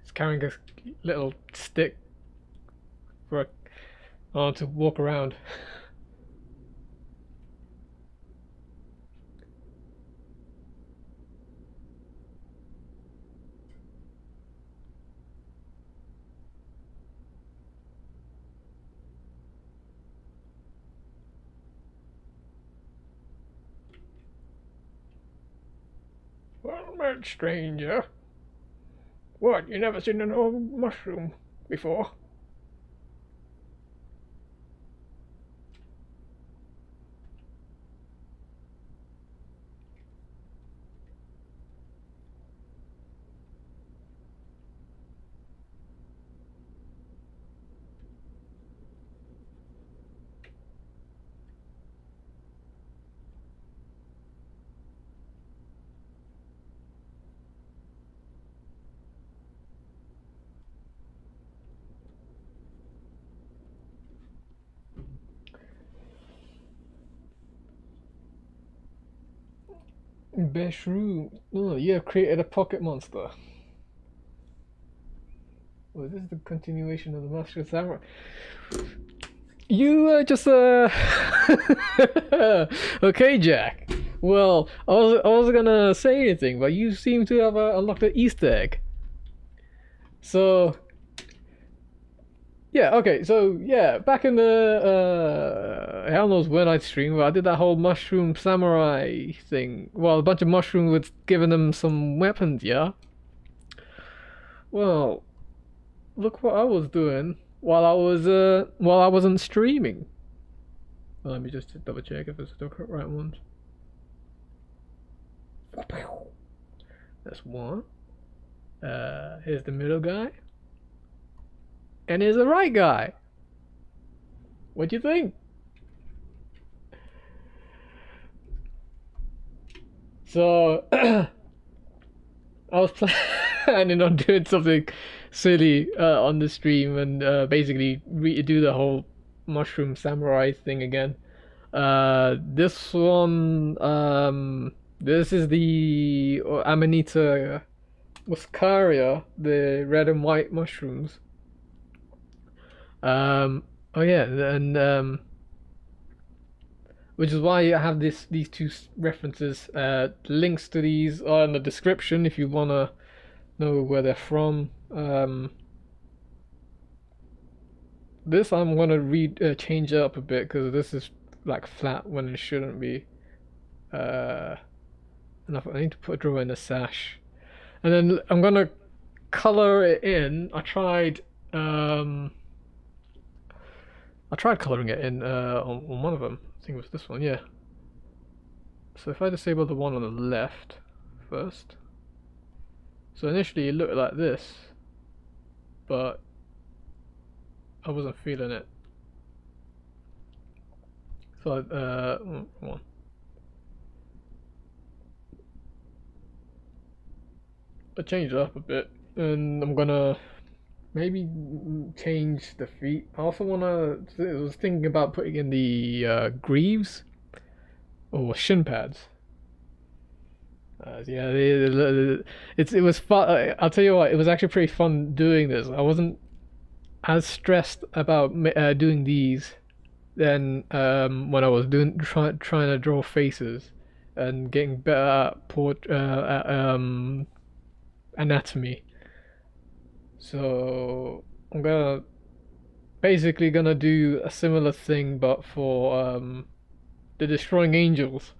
He's carrying a little stick for to walk around. Well met, stranger. What, you never seen an old mushroom before? Best room. Oh, you have created a pocket monster. Well, this is the continuation of the Master Samurai. You just okay, Jack. Well, I was gonna say anything, but you seem to have unlocked an Easter egg. So yeah, okay, so yeah, back in the hell knows when I streamed, I did that whole mushroom samurai thing. Well, a bunch of mushrooms with giving them some weapons, yeah. Well, look what I was doing while I wasn't streaming. Well, let me just double check if it's the right ones. That's one. Here's the middle guy. And here's the right guy. What do you think? So I was planning on doing something silly on the stream and basically redo the whole mushroom samurai thing again. This one, this is the Amanita Muscaria, the red and white mushrooms. Oh yeah, and which is why I have these two references. Links to these are in the description if you wanna know where they're from. This I'm gonna change it up a bit because this is like flat when it shouldn't be. And I need to draw in a sash, and then I'm gonna color it in. I tried coloring it in on one of them. I think it was this one, yeah. So if I disable the one on the left first. So initially it looked like this, but I wasn't feeling it. So come on. I changed it up a bit, and I'm gonna maybe change the feet. I also wanna. I was thinking about putting in the greaves or shin pads. Yeah, it was fun. I'll tell you what, it was actually pretty fun doing this. I wasn't as stressed about doing these than when I was trying to draw faces and getting better at anatomy. So I'm basically gonna do a similar thing, but for the destroying angels.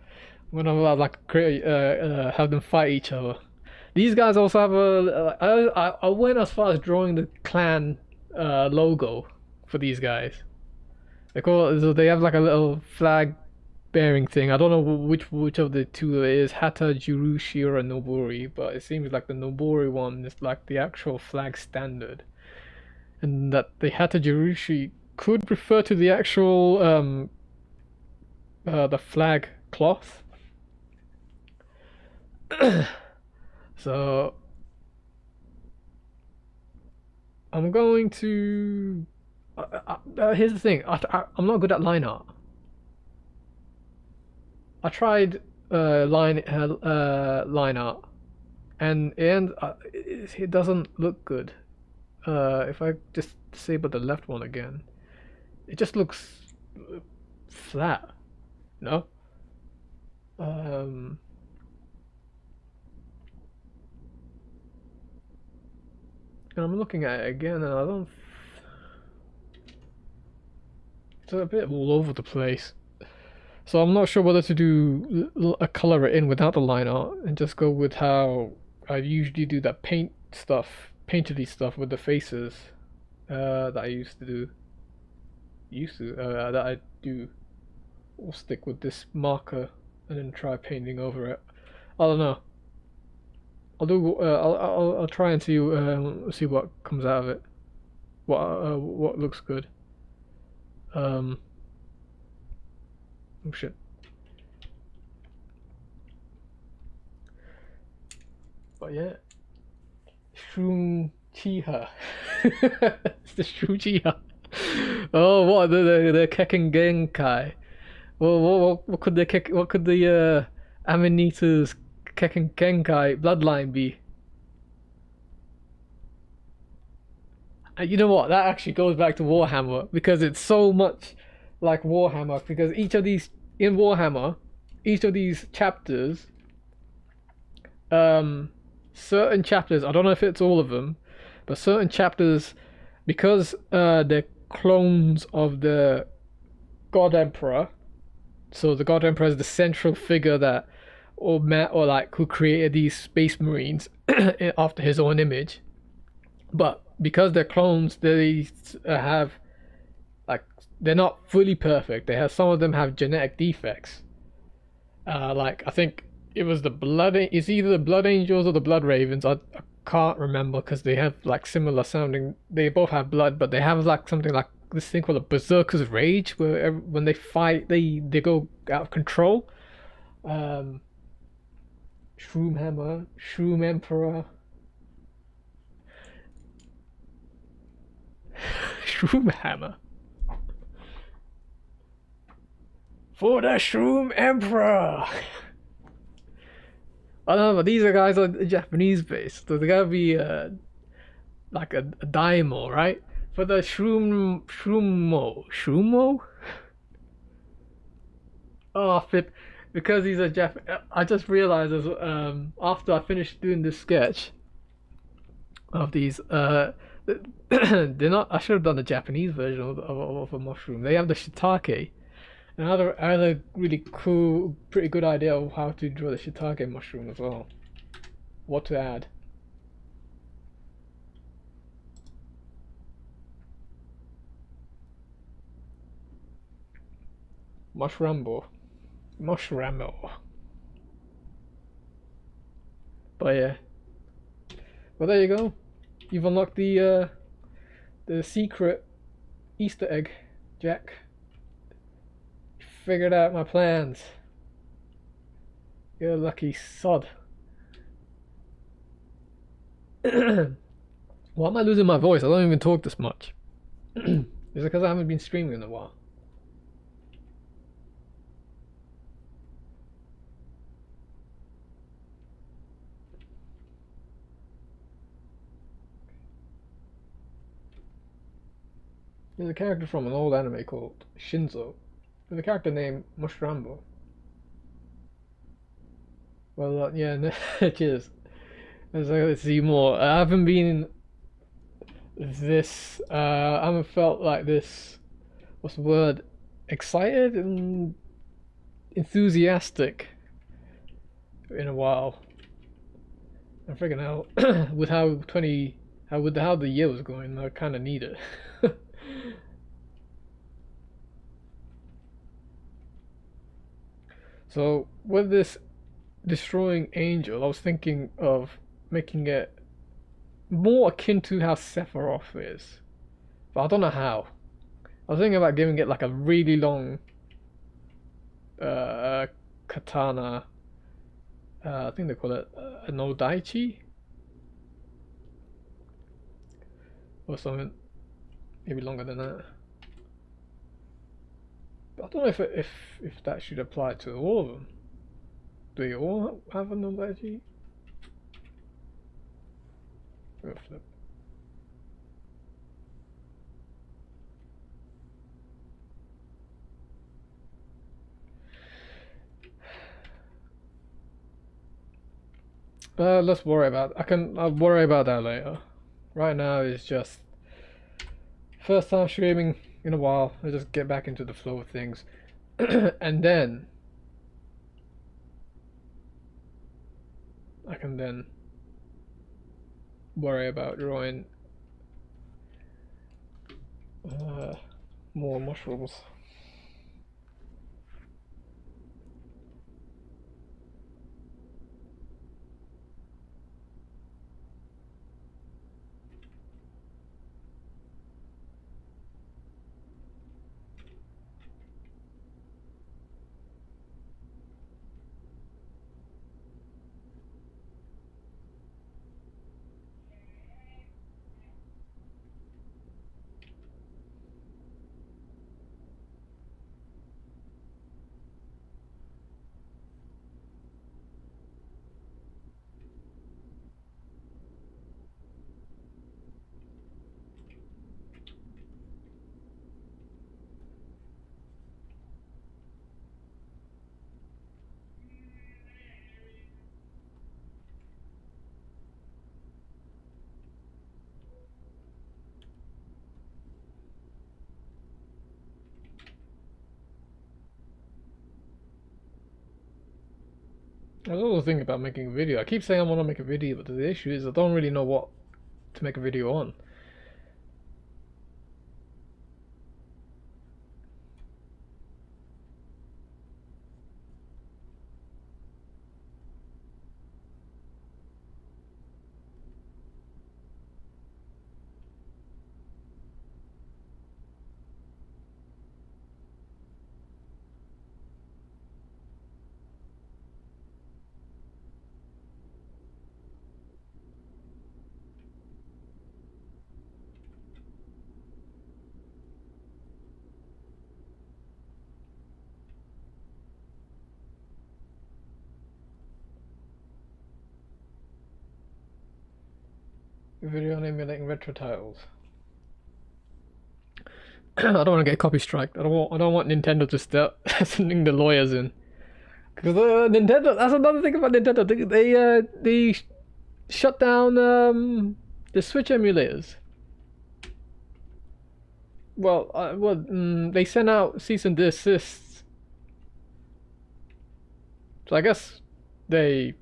I'm gonna like create have them fight each other. These guys also have I went as far as drawing the clan logo for these guys. They have like a little flag bearing thing. I don't know which of the two it is, Hata, Jirushi, or Nobori, but it seems like the Nobori one is like the actual flag standard, and that the Hata Jirushi could refer to the actual the flag cloth. So I'm going to. Here's the thing. I'm not good at line art. I tried line art, and it doesn't look good. If I just disable the left one again, it just looks flat. No. And I'm looking at it again, and I don't. It's a bit all over the place. So I'm not sure whether to do a color it in without the line art and just go with how I usually do that painterly stuff with the faces that I used to do. That I do. Or stick with this marker and then try painting over it. I don't know. I'll do. I'll try and see what comes out of it. What looks good. Oh shit. But yeah, Shroom Chiha. It's the Shroom Chiha. Oh, what the Kekken Genkai? Well, what could the Amanita's Kenkai bloodline be? And you know what? That actually goes back to Warhammer because it's so much like Warhammer. Because each of these in Warhammer, each of these chapters, certain chapters. I don't know if it's all of them, but certain chapters, because they're clones of the God Emperor. So the God Emperor is the central figure that, or like who created these Space Marines after his own image. But because they're clones, they have like they're not fully perfect. They have some of them have genetic defects. Like I think it was the blood. It's either the Blood Angels or the Blood Ravens. I can't remember because they have like similar sounding. They both have blood, but they have like something like this thing called a Berserker's Rage, where when they fight, they go out of control. Um, Shroom Hammer, Shroom Emperor, Shroom Hammer. For the Shroom Emperor! I don't know, but these are guys are Japanese based, so they gotta be like a daimyo, right? For the Shrumo? Oh, flip. Because he's a I just realized as after I finished doing this sketch of these, they're not. I should have done the Japanese version of a mushroom. They have the shiitake. Another really cool, pretty good idea of how to draw the shiitake mushroom as well. What to add. Mushrambo. But yeah. Well, there you go. You've unlocked the secret Easter egg, Jack. Figured out my plans. You're a lucky sod. Why am I losing my voice? I don't even talk this much. Is it because I haven't been streaming in a while? There's a character from an old anime called Shinzo. There's a character named Mushrambo. Well, yeah, cheers. Let's see more. I haven't been this. I haven't felt like this. What's the word? Excited and enthusiastic in a while. I'm freaking out with how the year was going. I kind of need it. So with this destroying angel, I was thinking of making it more akin to how Sephiroth is, but I don't know how. I was thinking about giving it like a really long katana. I think they call it an odaichi or something, maybe longer than that. But I don't know if that should apply to all of them. Do they all have an odaichi? Oh, flip. Let's worry about. I'll worry about that later. Right now is just first time streaming in a while. I just get back into the flow of things, and then I can then worry about drawing more mushrooms. I was also thinking about making a video. I keep saying I want to make a video, but the issue is I don't really know what to make a video on. A video on emulating retro titles. I don't want to get copy striked. I don't want Nintendo to start sending the lawyers in. Because Nintendo, that's another thing about Nintendo. They shut down the Switch emulators. Well, they sent out cease and desist. So I guess they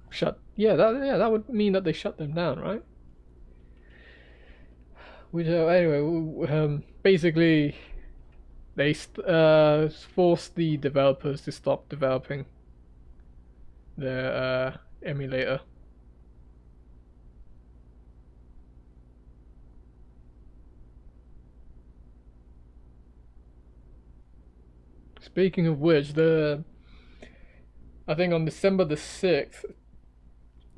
shut. Yeah, that would mean that they shut them down, right? Which anyway, basically, they forced the developers to stop developing their emulator. Speaking of which, I think on December the 6th,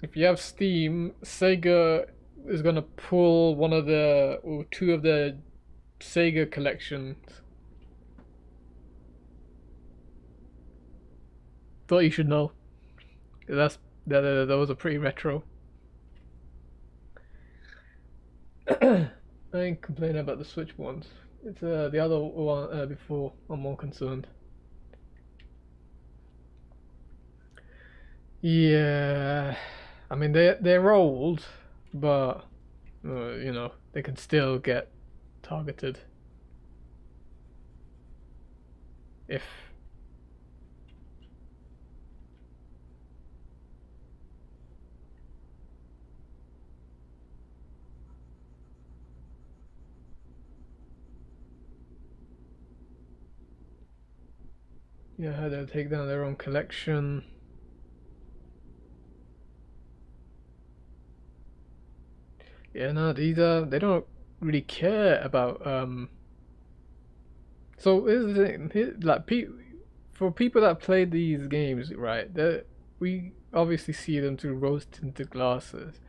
if you have Steam, Sega is gonna pull one of the or two of the Sega collections. Thought you should know. That was a pretty retro. I ain't complaining about the Switch ones. It's the other one before I'm more concerned. Yeah, I mean they're old, but you know, they can still get targeted if they'll take down their own collection. Yeah, no, these they don't really care about so here's the thing, like for people that play these games, right? We obviously see them through rose-tinted glasses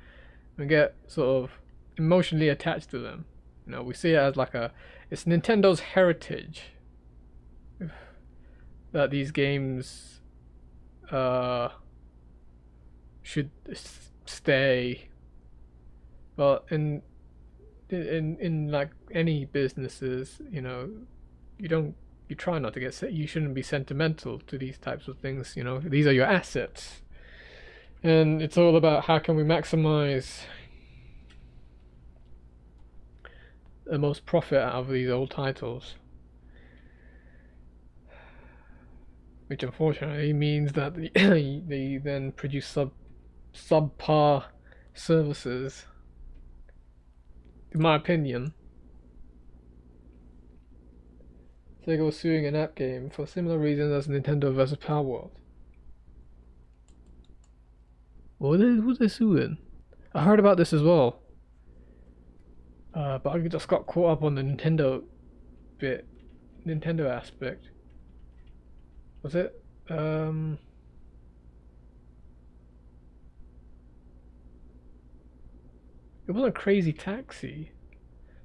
and get sort of emotionally attached to them. You know, we see it as like it's Nintendo's heritage that these games should stay. But in like any businesses, you know, you try not to get you shouldn't be sentimental to these types of things. You know, these are your assets, and it's all about how can we maximize the most profit out of these old titles, which unfortunately means that they then produce subpar services, in my opinion. Sega was suing an app game for similar reasons as Nintendo vs. Power World. Who's they suing? I heard about this as well. But I just got caught up on the Nintendo aspect. Was it? It wasn't Crazy Taxi.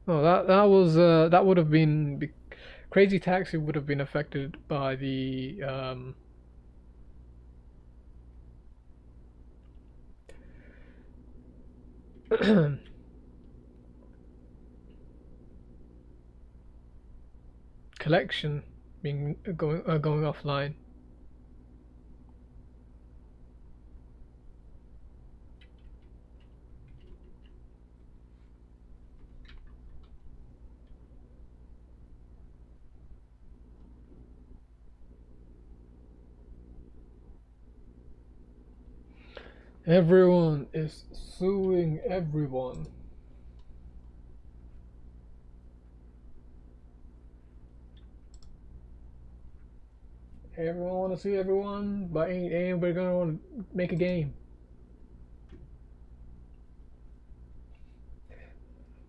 No, that would have been Crazy Taxi would have been affected by the collection being going offline. Everyone is suing everyone. Everyone want to sue everyone, but ain't anybody gonna want to make a game.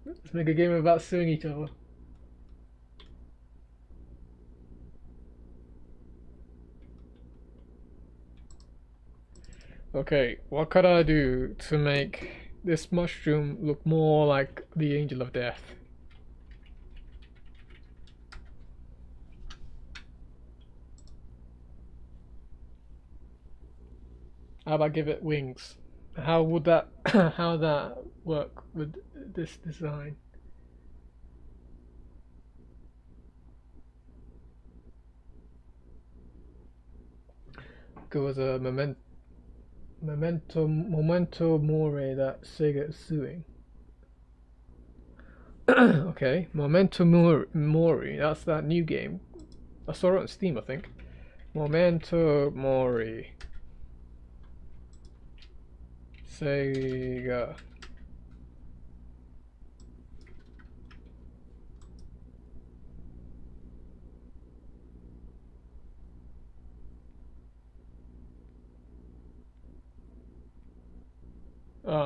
Let's make a game about suing each other. Okay, what could I do to make this mushroom look more like the Angel of Death? How about give it wings? How would that how that work with this design? There was a memento mori that Sega is suing. Okay, memento mori. That's that new game. I saw it on Steam, I think. Memento mori. Sega.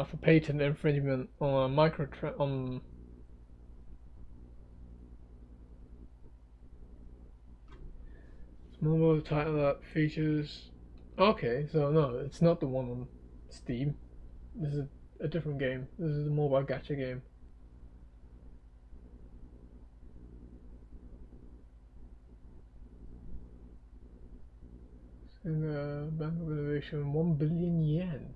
For patent infringement on micro mobile title that features. Okay, so no, it's not the one on Steam. This is a different game. This is a mobile gacha game. Bank of Innovation, 1 billion yen.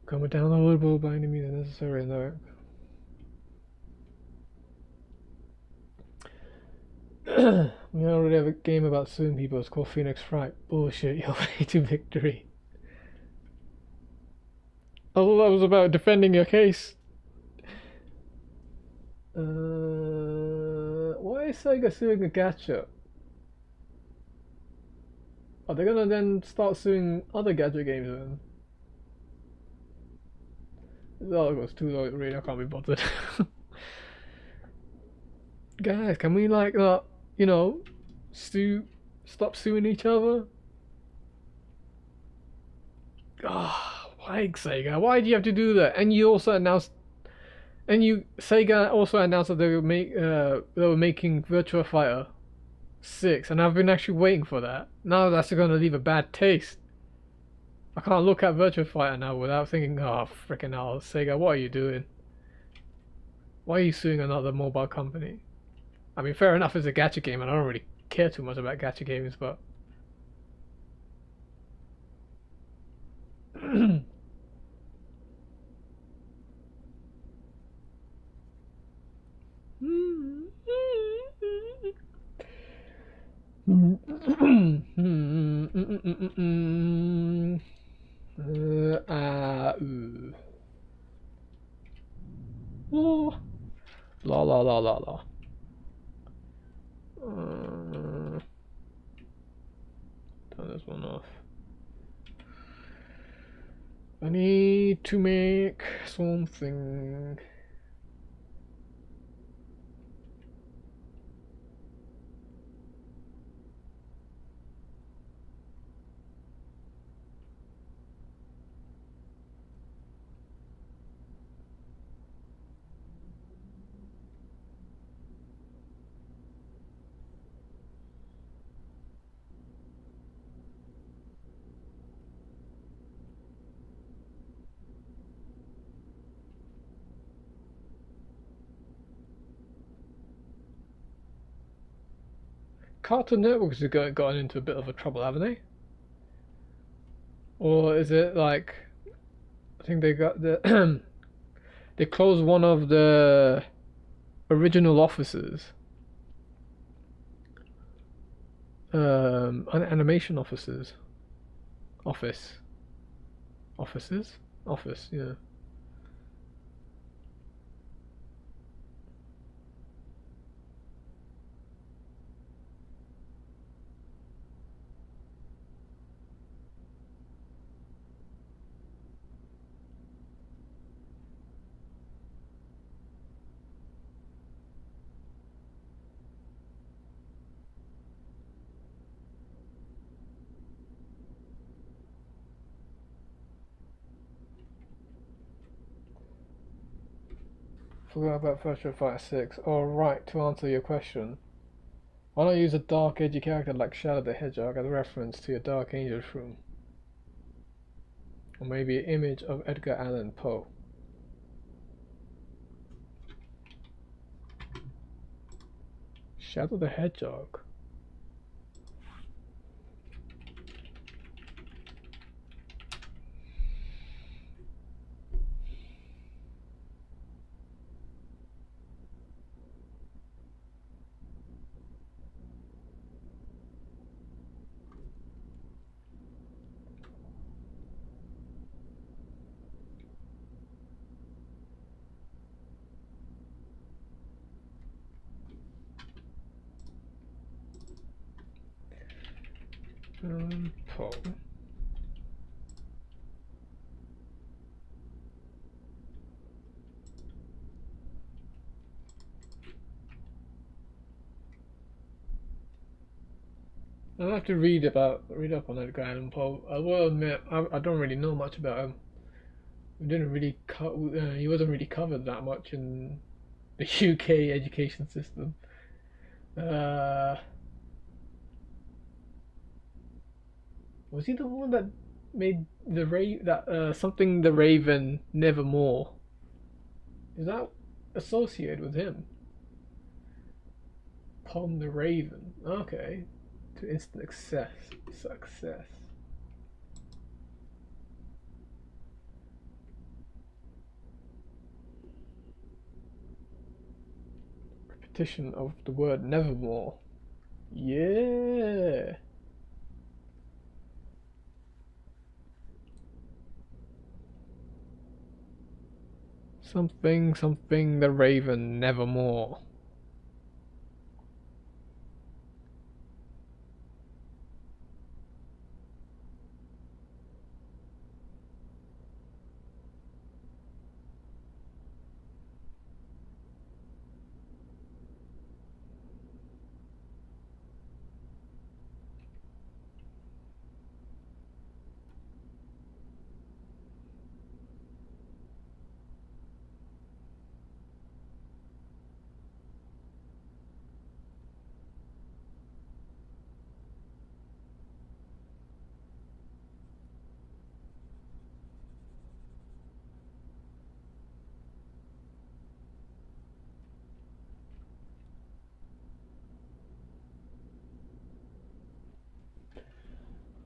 Comment downloadable by any means necessary. No. We already have a game about suing people. It's called Phoenix Fright. Bullshit, your way to victory. I thought that was about defending your case. Why is Sega suing a gacha? Are they gonna then start suing other gacha games then? Oh, it goes too low, really, I can't be bothered. Guys, can we like not, you know, stop suing each other? Ah, why Sega? Why do you have to do that? And you also announced, Sega also announced that they were making Virtua Fighter 6, and I've been actually waiting for that. Now that's gonna leave a bad taste. I can't look at Virtua Fighter now without thinking, oh freaking hell, Sega, what are you doing? Why are you suing another mobile company? I mean, fair enough, it's a gacha game, and I don't really care too much about gacha games, but oh. La la la la la. Turn this one off. I need to make something. Cartoon Networks have gotten into a bit of a trouble, haven't they? Or is it like, I think they got the they closed one of the original offices, animation offices, offices, office, yeah. Forgot about Virtua Fighter 6. Alright, to answer your question. Why not use a dark, edgy character like Shadow the Hedgehog as a reference to your Dark Angel's room? Or maybe an image of Edgar Allan Poe. Shadow the Hedgehog. Poe. I'll have to read up on Edgar Allan Poe. I will admit I don't really know much about him. We didn't really he wasn't really covered that much in the UK education system. Was he the one that made something the Raven Nevermore? Is that associated with him? Pom the Raven. Okay. To instant success. Repetition of the word nevermore. Yeah. Something the Raven Nevermore.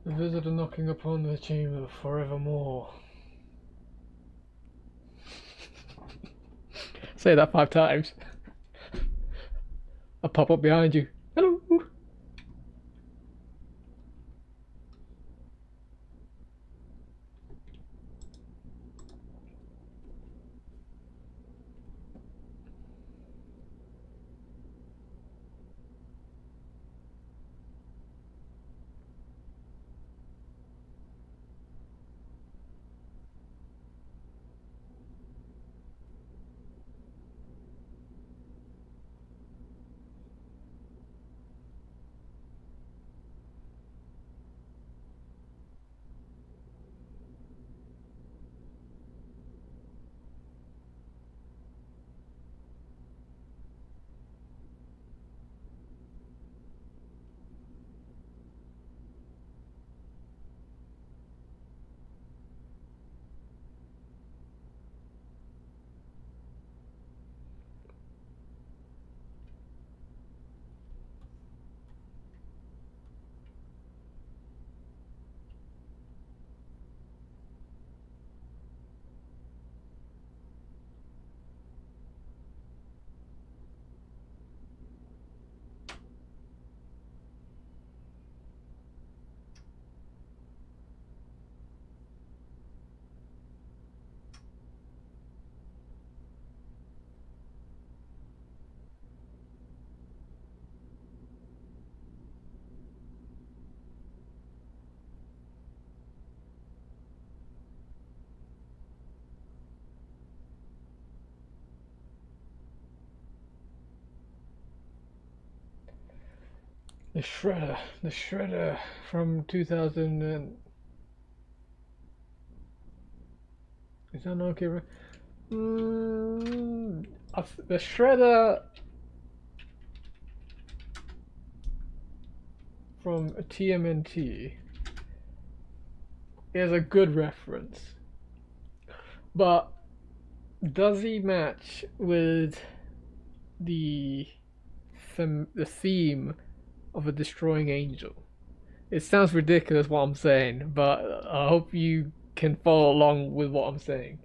The visitor knocking upon the chamber forevermore. Say that 5 times. I'll pop up behind you. Hello. The Shredder from 2000. Is that an okay? The Shredder from TMNT is a good reference, but does he match with the the theme of a destroying angel? It sounds ridiculous what I'm saying, but I hope you can follow along with what I'm saying.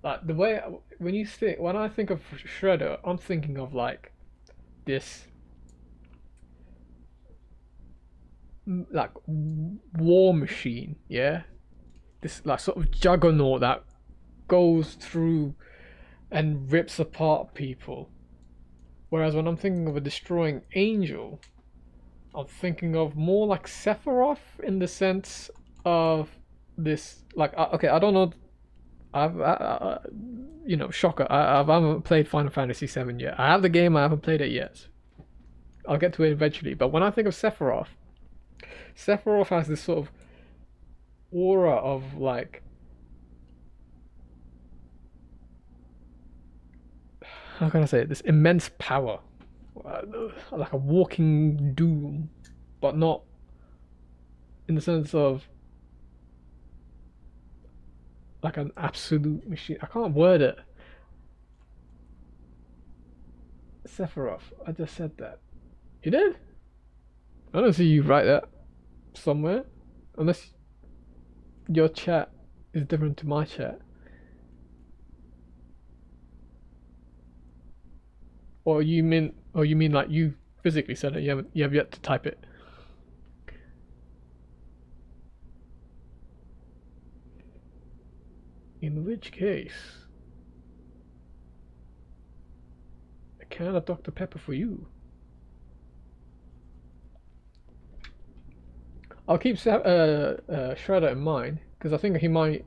Like the way when I think of Shredder, I'm thinking of like this like war machine, yeah. This like sort of juggernaut that goes through and rips apart people. Whereas when I'm thinking of a destroying angel, I'm thinking of more like Sephiroth in the sense of this. Like, okay, I don't know. Shocker. I haven't played Final Fantasy VII yet. I have the game. I haven't played it yet. I'll get to it eventually. But when I think of Sephiroth, Sephiroth has this sort of aura of like, how can I say it? This immense power, like a walking doom, but not in the sense of like an absolute machine. I can't word it. Sephiroth. I just said that. You did? I don't see you write that somewhere, unless your chat is different to my chat. Or you mean like you physically said it? You have yet to type it. In which case, a can of Dr. Pepper for you. I'll keep Shredder in mind because I think he might.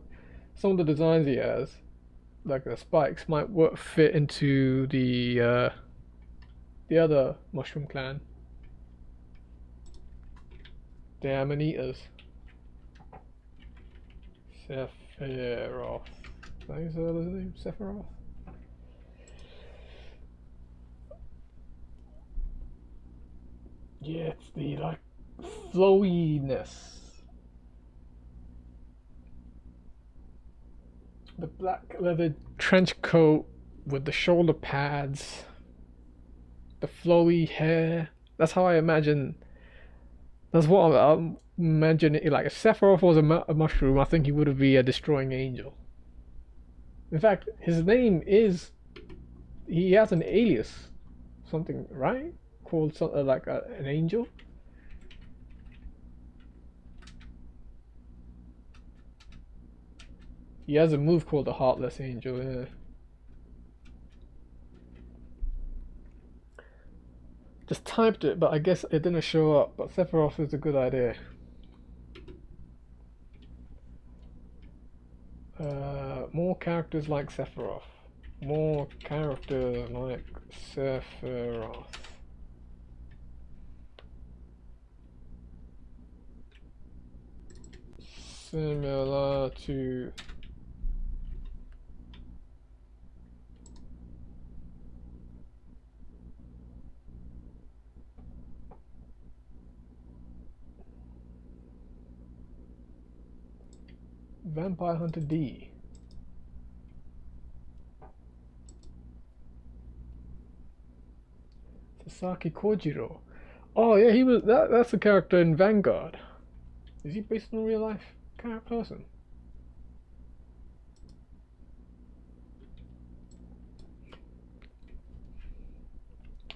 Some of the designs he has, like the spikes, might fit into the other mushroom clan, the Amanitas. Sephiroth. Is that his name? Sephiroth? Yeah, it's the like flowiness. The black leather trench coat with the shoulder pads, the flowy hair. That's how I imagine. That's what I'm imagining. Like if Sephiroth was a mushroom, I think he would be a destroying angel. In fact, his name is. He has an alias, something right? Called something like an angel. He has a move called the Heartless Angel. Yeah. Just typed it, but I guess it didn't show up. But Sephiroth is a good idea. More characters like Sephiroth. More characters like Sephiroth. Similar to Vampire Hunter D. Sasaki Kojiro. Oh yeah, he was that's a character in Vanguard. Is he based on a real life person?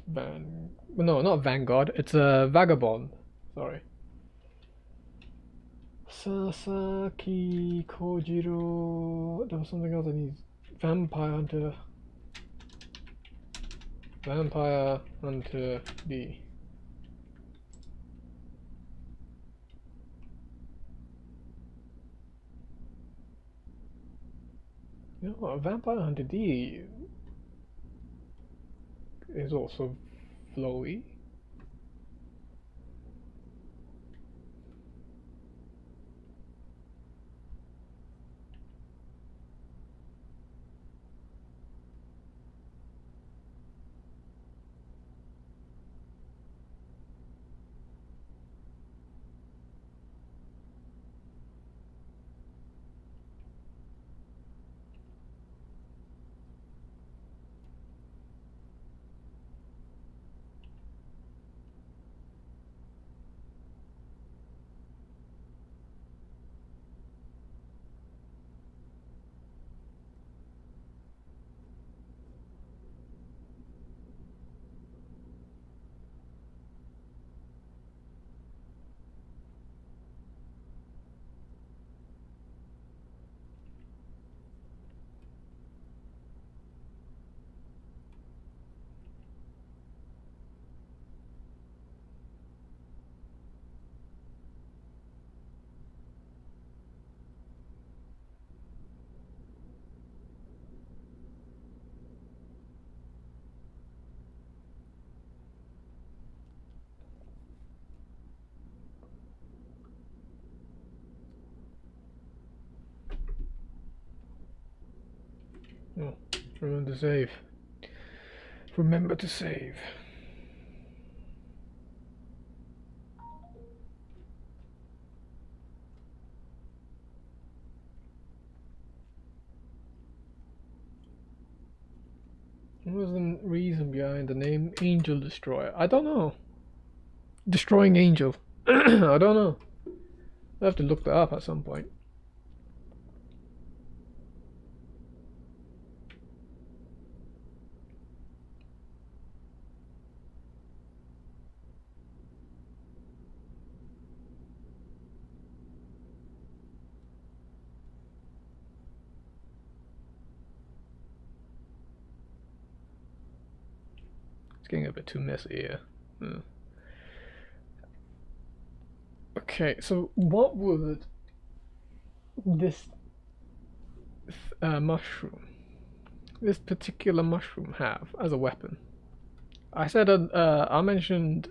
No, not Vanguard. It's a Vagabond. Sorry. Sasaki Kojiro. There was something else I need. Vampire Hunter. Vampire Hunter D. You know what? Vampire Hunter D is also flowy. Oh, remember to save. Remember to save. What was the reason behind the name Angel Destroyer? I don't know. Destroying Angel. I don't know. I have to look that up at some point. It's getting a bit too messy here. Okay, so what would this mushroom, this particular mushroom, have as a weapon? I said I mentioned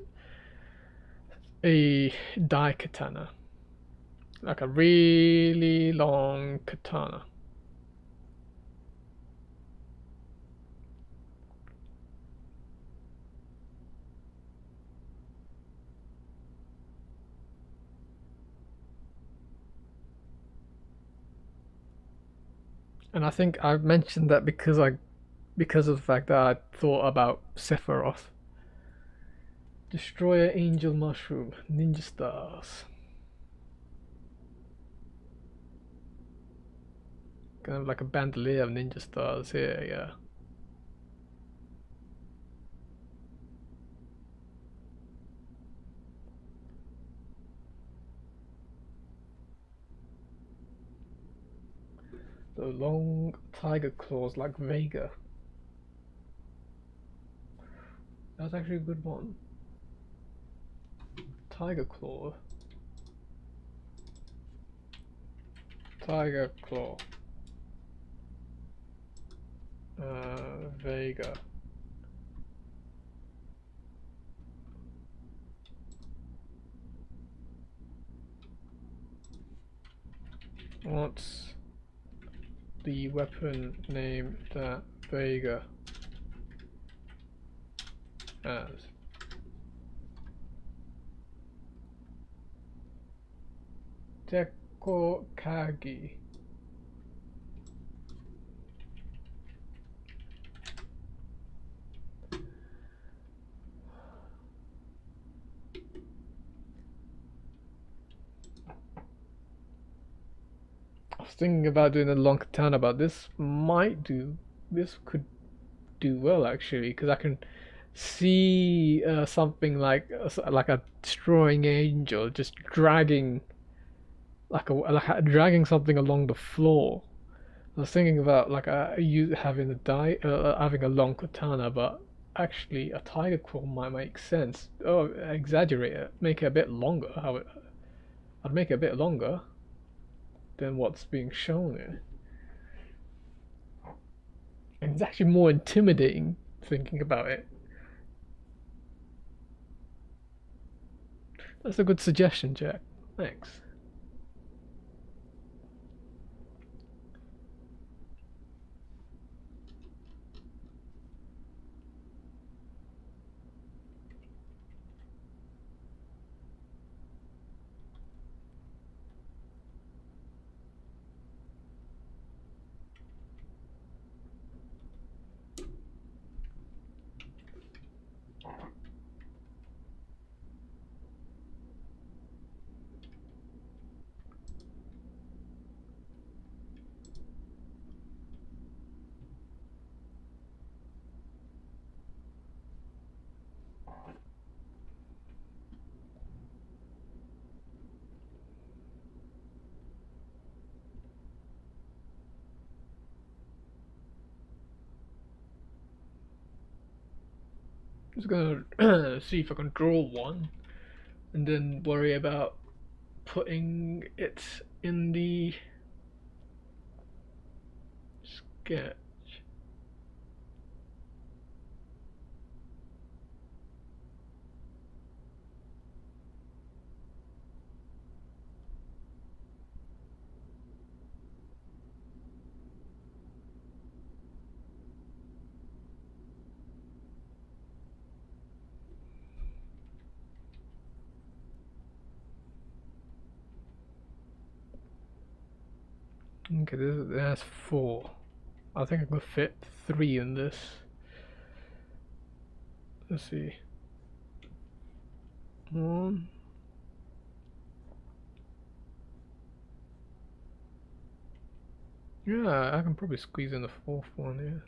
a dai katana, like a really long katana. And I think I mentioned that because of the fact that I thought about Sephiroth. Destroyer Angel Mushroom, Ninja Stars. Kind of like a bandolier of Ninja Stars here, yeah. The long tiger claws like Vega. That's actually a good one. Tiger claw. Tiger claw. Vega. What's the weapon name that Vega has? Teko Kagi. I was thinking about doing a long katana, but this could do well actually, because I can see something like a destroying angel just dragging dragging something along the floor. I was thinking about you having having a long katana, but actually a tiger claw might make sense. Oh, exaggerate it, make it a bit longer. I'd make it a bit longer than what's being shown here. And it's actually more intimidating thinking about it. That's a good suggestion, Jack. Thanks. Just gonna see if I can draw one, and then worry about putting it in the sketch. Okay, there's 4. I think I could fit 3 in this. Let's see. 1. Yeah, I can probably squeeze in the 4th one, yeah.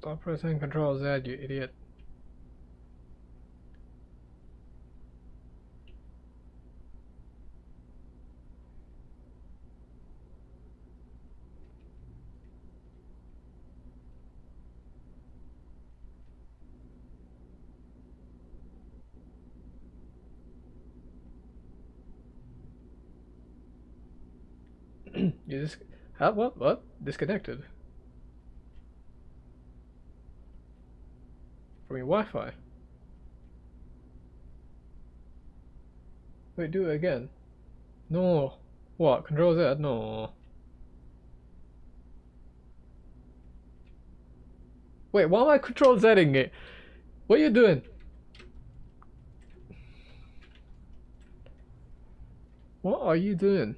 Stop pressing Control Z, you idiot. You just... How? What? Disconnected? From your Wi-Fi? Wait, do it again. No. What? Control Z? No. Wait, why am I Control Zing it? What are you doing? What are you doing?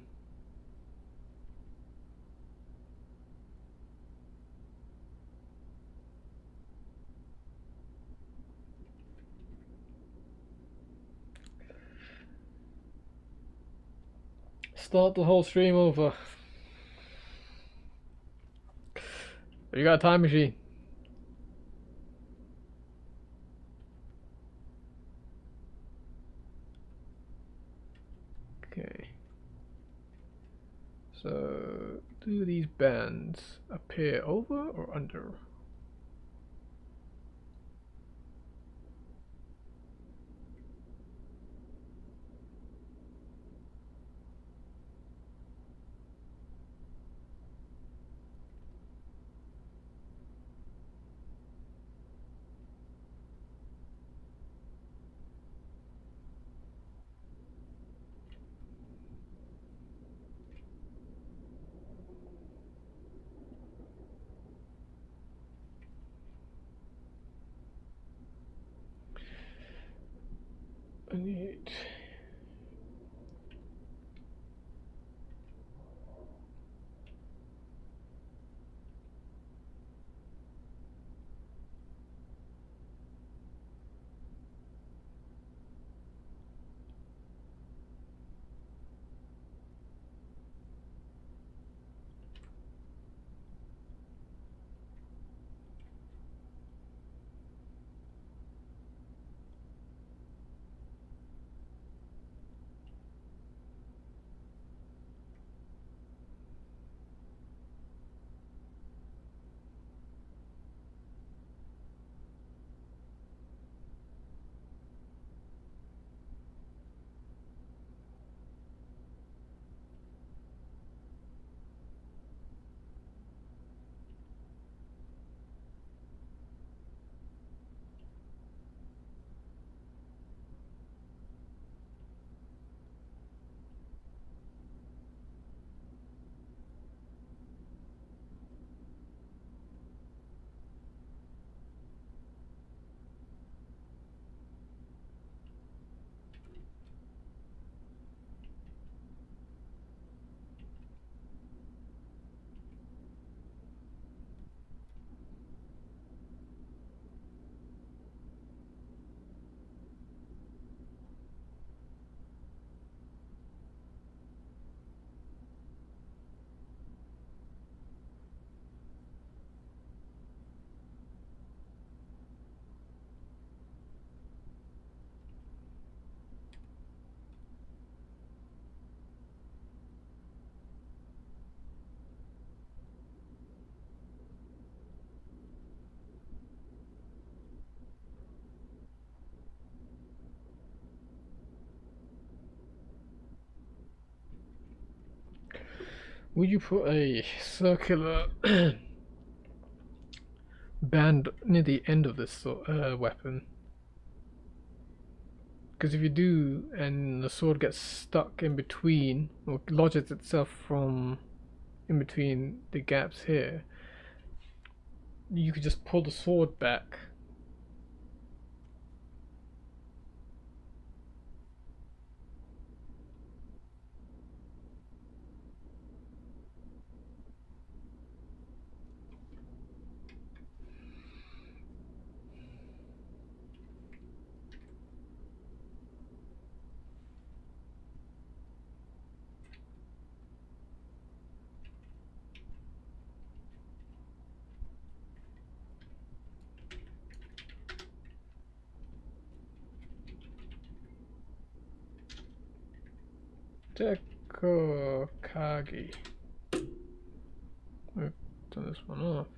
Start the whole stream over. You got a time machine. Okay. So, do these bands appear over or under? I need... Would you put a circular band near the end of this weapon? Because if you do, and the sword gets stuck in between, or lodges itself from in between the gaps here, you could just pull the sword back. Deko Kagi. We've turn this one off.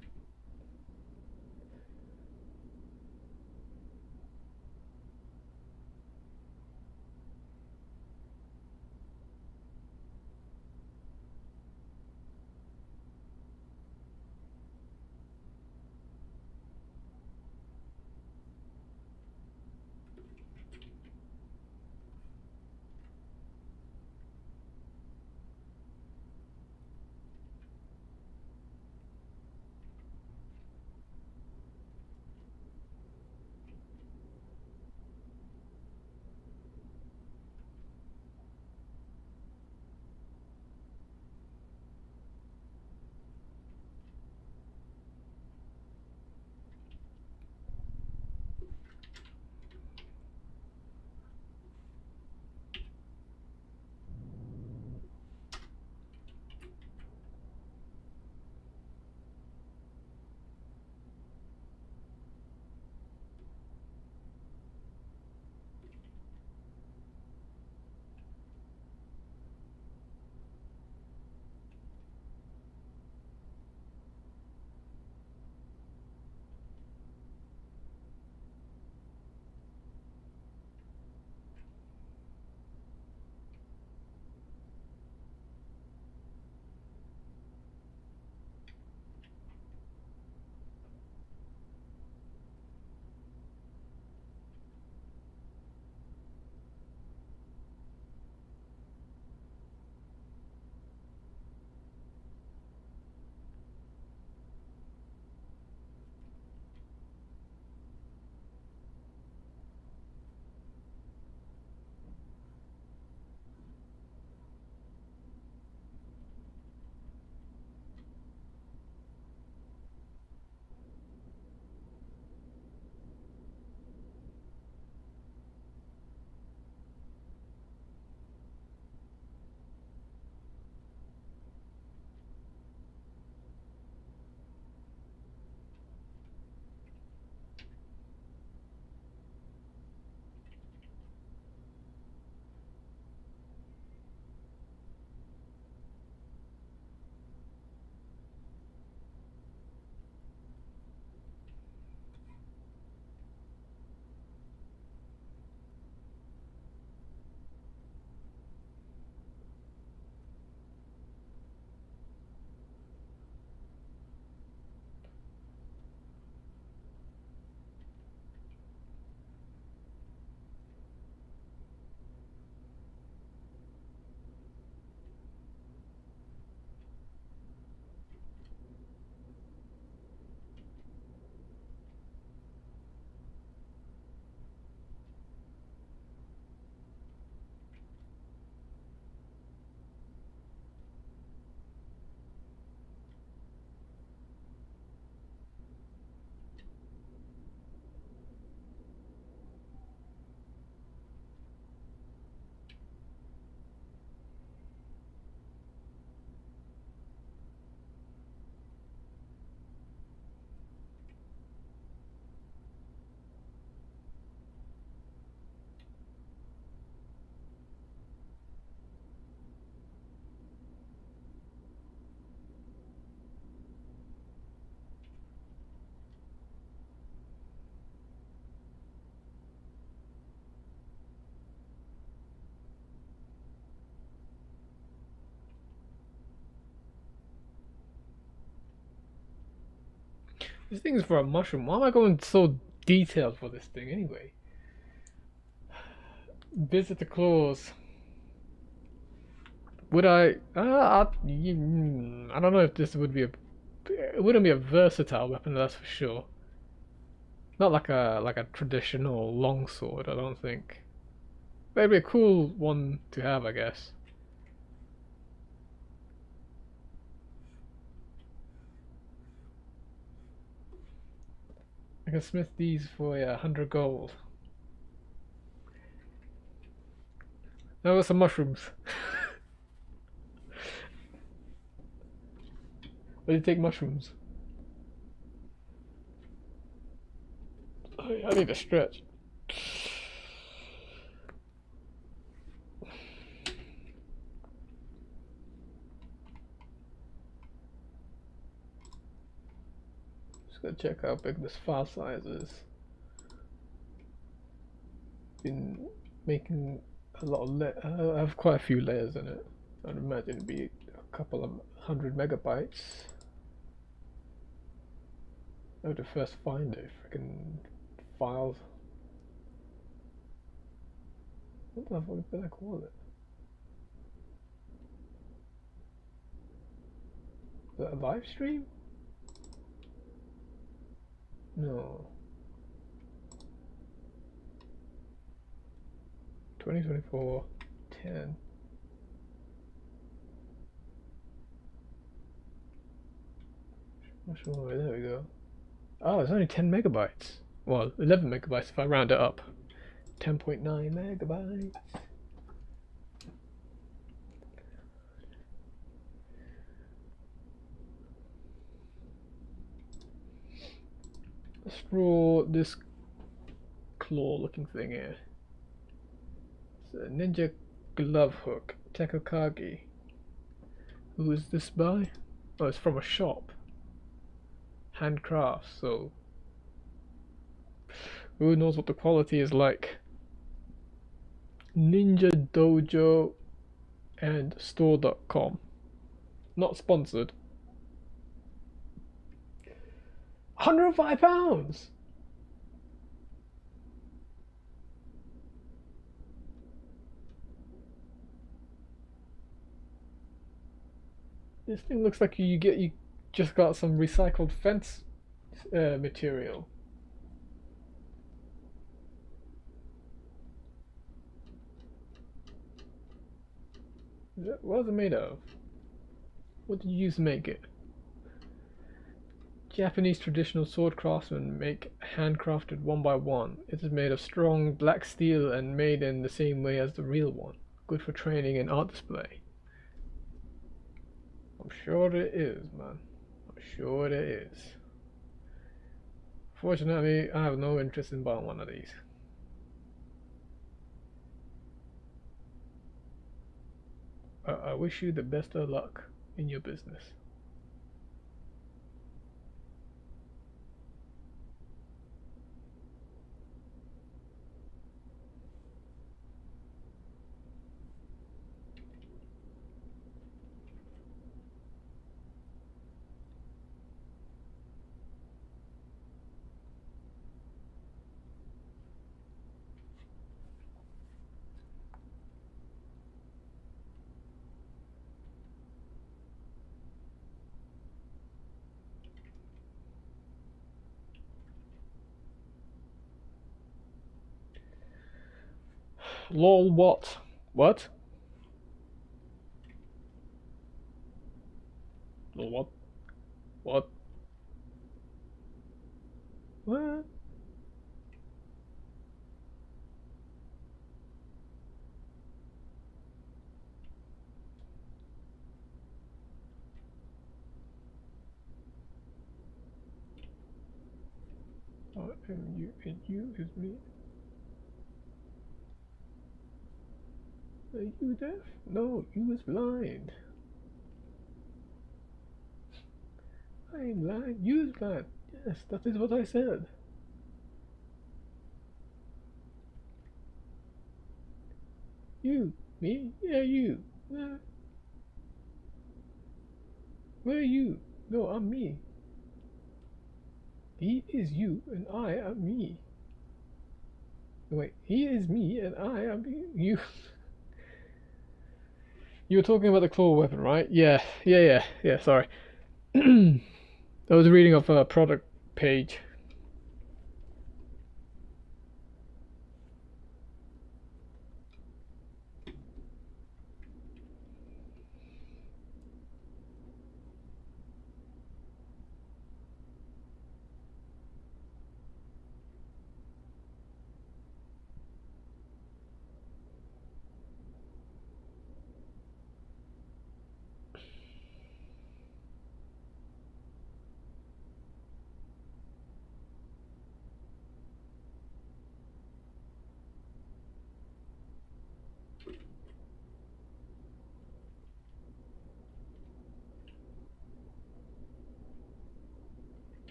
This thing is for a mushroom. Why am I going so detailed for this thing anyway? Visit the claws. Would I? I don't know if this would be a. It wouldn't be a versatile weapon, that's for sure. Not like a traditional longsword, I don't think. But it'd be a cool one to have, I guess. I can smith these for 100 gold. Now got some mushrooms. Where do you take mushrooms? Oh, I need a stretch. Just gotta check how big this file size is. Been making a lot of I have quite a few layers in it. I'd imagine it'd be a couple of 100 megabytes. I have to first find it. Freaking files. What the fuck did I call it? Is that a live stream? No. 2024 10. Sure, there we go. Oh, it's only 10 megabytes. Well, 11 megabytes if I round it up. 10.9 megabytes. Let's draw this claw looking thing here. It's a ninja glove hook. Tekokagi. Who is this by? Oh, it's from a shop. Handcraft, so who knows what the quality is like. Ninja Dojo and store.com. Not sponsored. £105. This thing looks like you just got some recycled fence material. What is it made of? What did you use to make it? Japanese traditional sword craftsmen make handcrafted 1x1. It is made of strong black steel and made in the same way as the real one. Good for training and art display. I'm sure it is, man. I'm sure it is. Fortunately, I have no interest in buying one of these. I wish you the best of luck in your business. Lol, what? What? Lol, what? What? What? Oh, and you is me. Are you deaf? No, you is blind. I ain't blind. You is blind. Yes, that is what I said. You, me? Yeah, you. Where are you? No, I'm me. He is you and I am me. Wait, he is me and I am you. You were talking about the claw weapon, right? Yeah. Sorry. I was reading off a product page.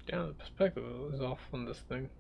Damn, the perspective is off on this thing.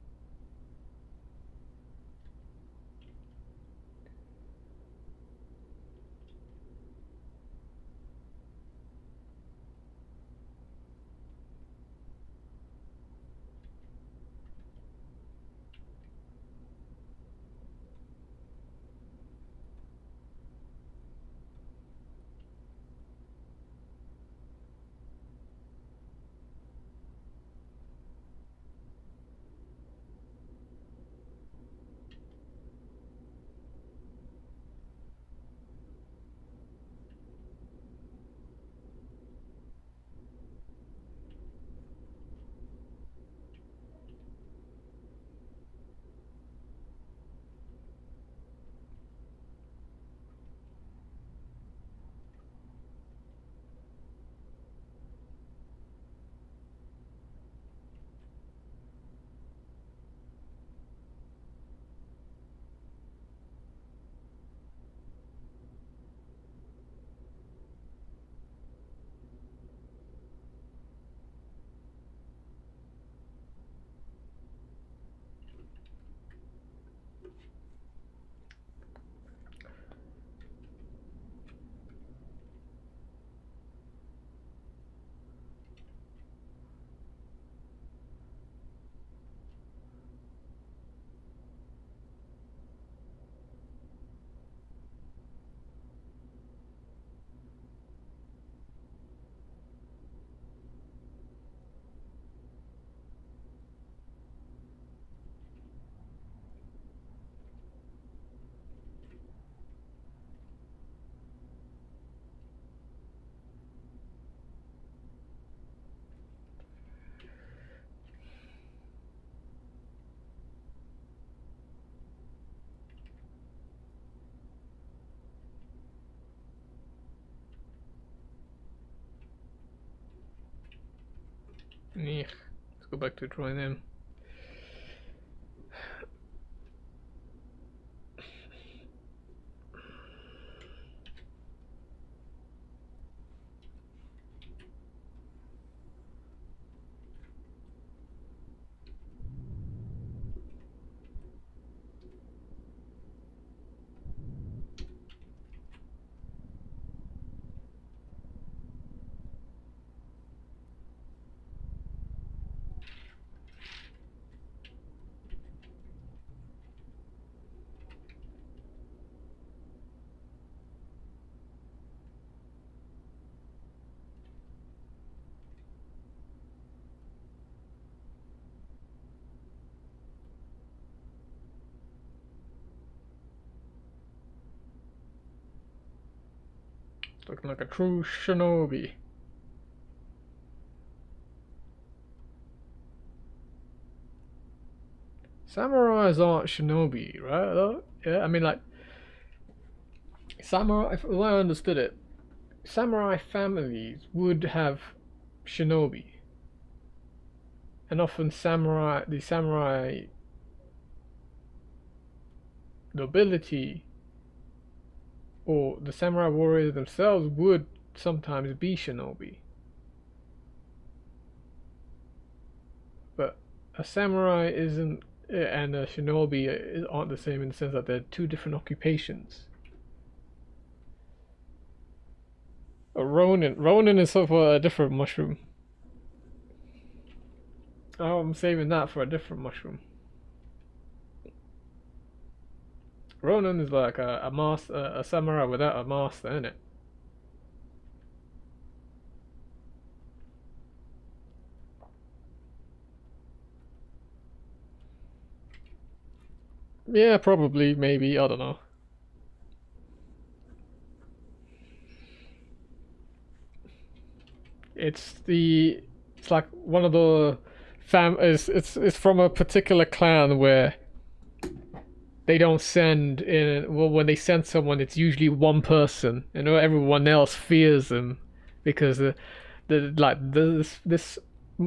Yeah. Let's go back to drawing them. Looking like a true shinobi. Samurais aren't shinobi, right? Though? Yeah, I mean, like, samurai, if I understood it, samurai families would have shinobi. And often the samurai nobility or the samurai warriors themselves would sometimes be shinobi. But a samurai isn't and a shinobi aren't the same in the sense that they're two different occupations. A Ronin is sort of a different mushroom. Oh, I'm saving that for a different mushroom. Ronin is like a master, a samurai without a master, isn't it? Yeah, probably, maybe, I don't know. It's like one of the it's from a particular clan where they don't send in. Well, when they send someone, it's usually one person, and everyone else fears them because this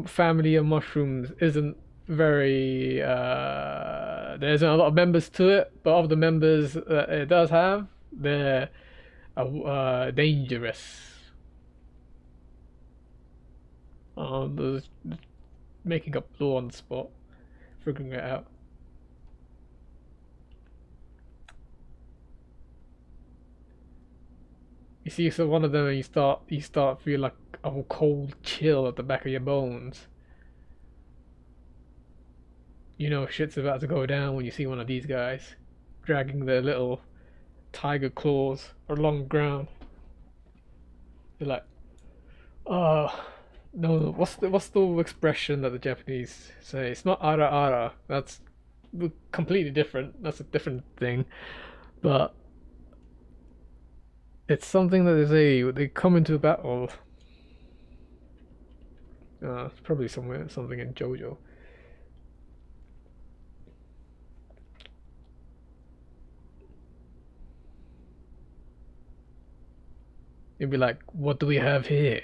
family of mushrooms isn't very there isn't a lot of members to it, but of the members that it does have, they're dangerous. There's making up law on the spot, figuring it out. You see, so one of them, and you start feel like a cold chill at the back of your bones. You know shit's about to go down when you see one of these guys dragging their little tiger claws along the ground. You're like, oh no, what's the expression that the Japanese say? It's not ara ara. That's completely different. That's a different thing. But it's something that they come into a battle. It's probably something in JoJo. You'd be like, what do we have here?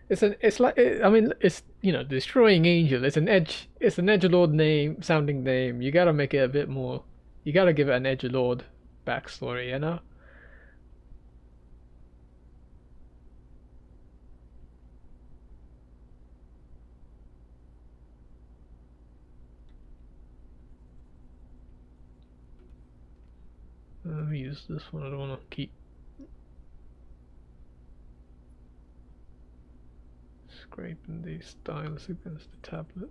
It's like I mean it's destroying angel. It's an edgelord name sounding name. You gotta make it a bit more. You gotta give it an edgelord backstory. You know. Let me use this one. I don't want to keep scraping the stylus against the tablet.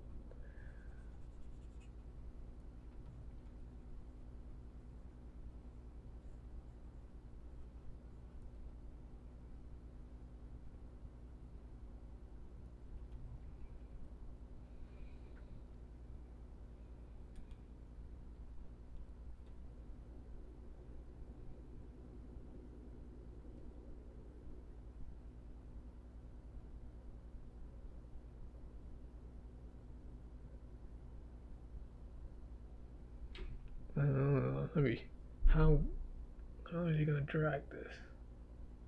Let me. How how is he gonna drag this?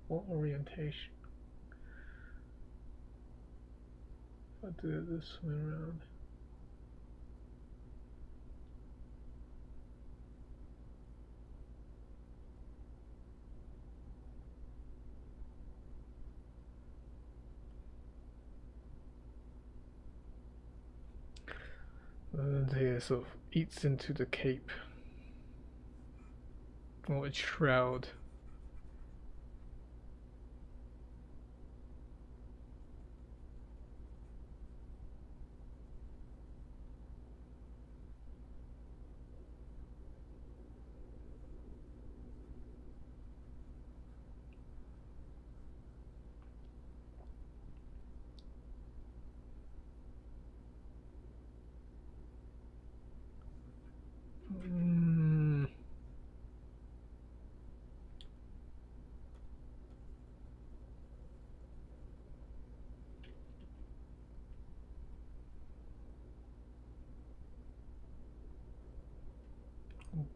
What orientation? If I do it this way around. And here sort of eats into the cape. Or its shroud.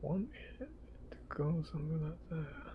want it to go somewhere like that.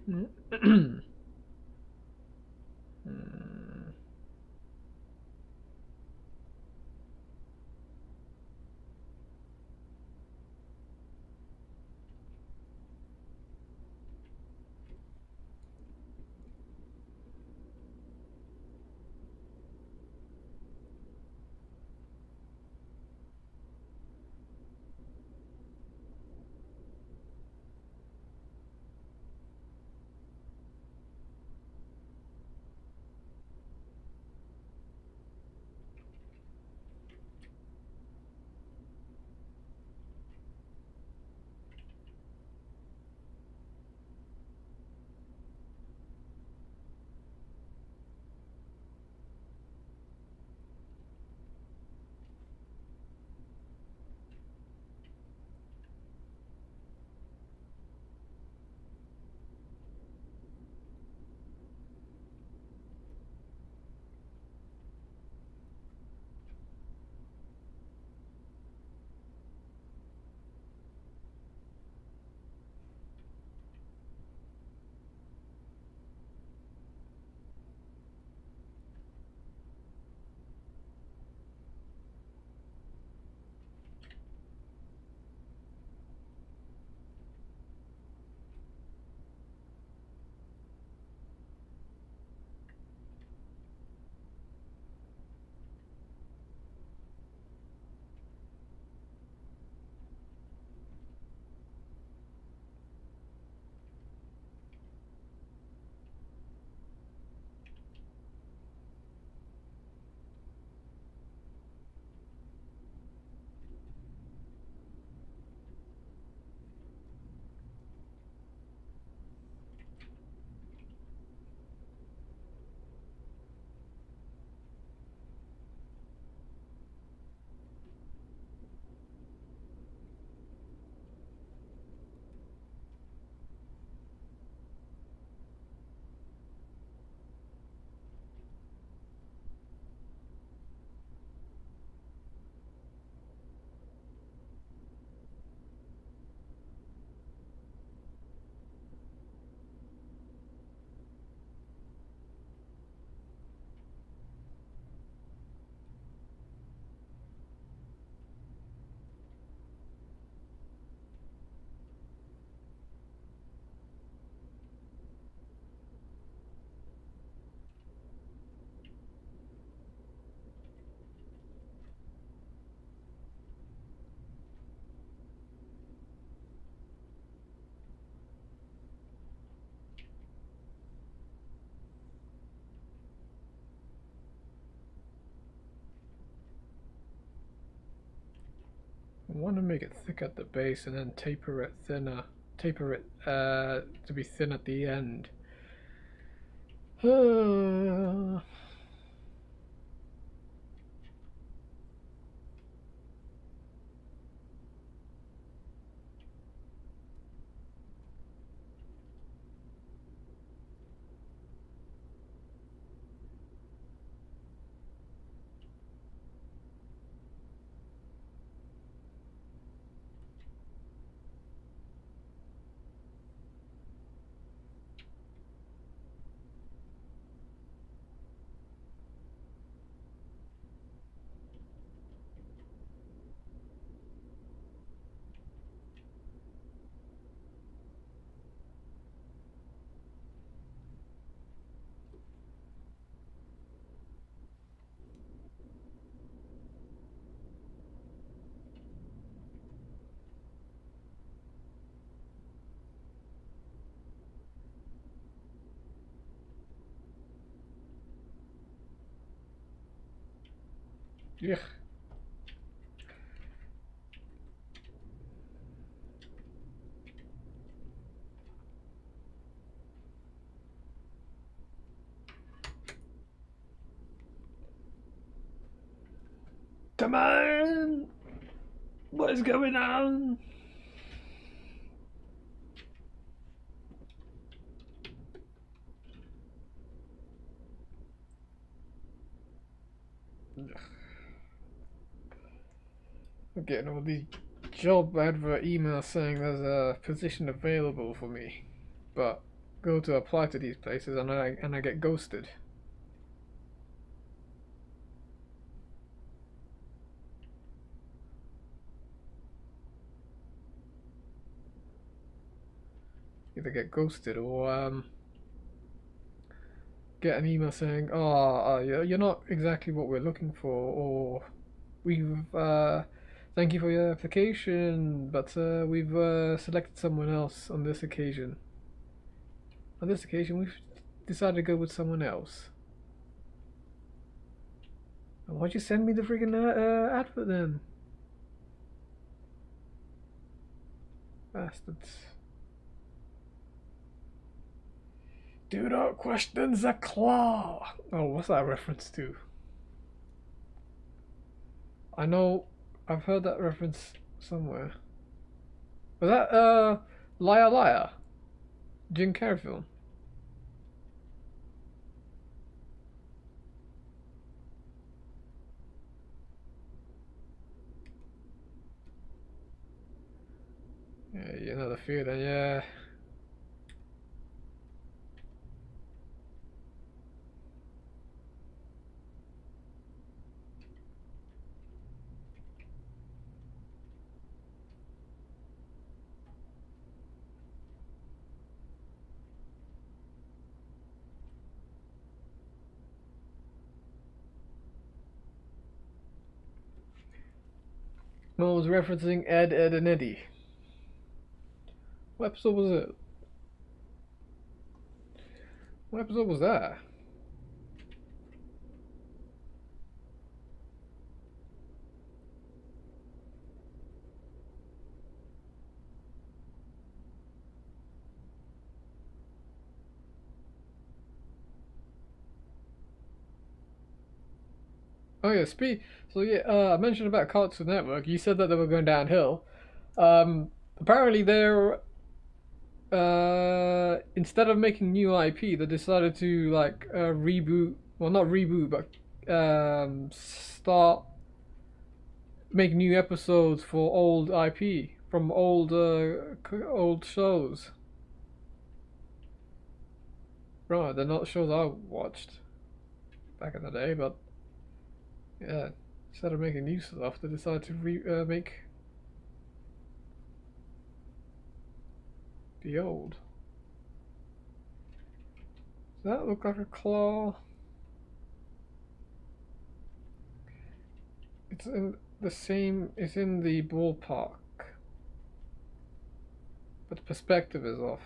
Hmm. want to make it thick at the base and then taper it thinner. Taper it to be thin at the end. Yeah. Come on! What is going on? I'm getting all these job advert emails saying there's a position available for me, but go to apply to these places and I get ghosted. Either get ghosted or get an email saying, "Oh, you're not exactly what we're looking for," or "We've thank you for your application, but we've selected someone else on this occasion. On this occasion, we've decided to go with someone else." Why'd you send me the freaking advert then? Bastards. Do not question the claw. Oh, what's that reference to? I know, I've heard that reference somewhere. Was that Liar Liar? Jim Carrey film? Yeah, you know the feeling, yeah. No, I was referencing Ed, Ed, and Eddie. What episode was it? What episode was that? Oh yeah, so yeah, I mentioned about Cartoon Network. You said that they were going downhill. Apparently they're instead of making new IP, they decided to like reboot. Well, not reboot, but start make new episodes for old IP from old shows. Right, they're not shows I watched back in the day, but yeah, instead of making new stuff, they decided to make the old. Does that look like a claw? It's in the same. It's in the ballpark, but the perspective is off.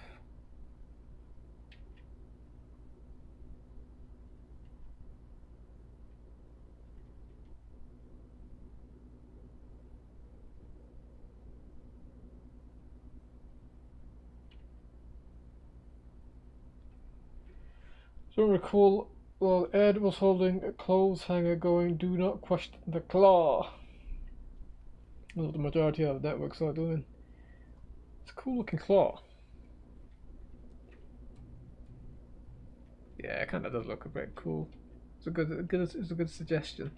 Don't recall while Ed was holding a clothes hanger going, "Do not question the claw." That's what the majority of networks are doing. It's a cool looking claw. Yeah, it kind of does look a bit cool. It's a good suggestion,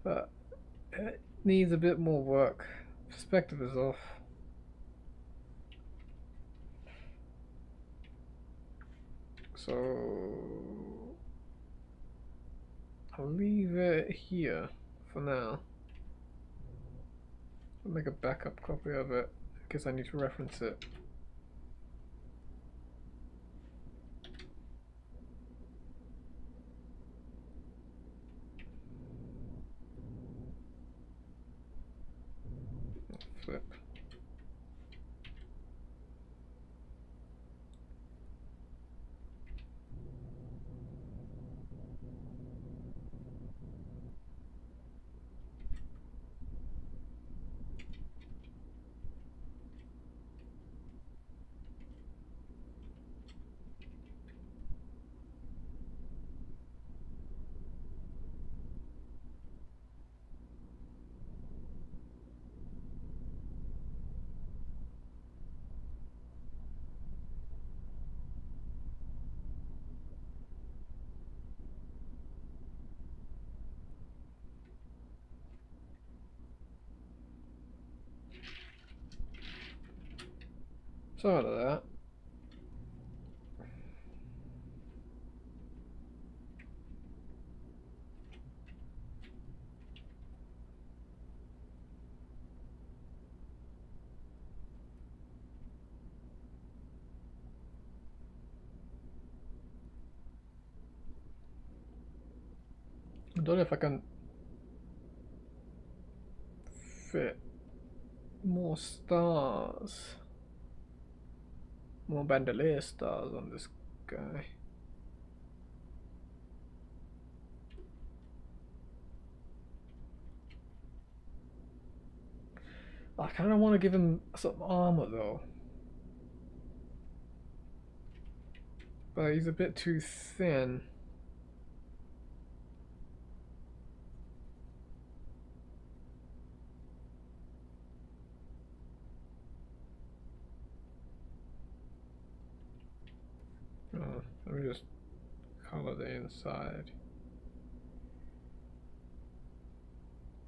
but it needs a bit more work. Perspective is off. So I'll leave it here for now. I'll make a backup copy of it in case I need to reference it. Flip. So out of that. I don't know if I can fit more stars, more bandolier stars on this guy. I kind of want to give him some armor though, but he's a bit too thin. Let me just color the inside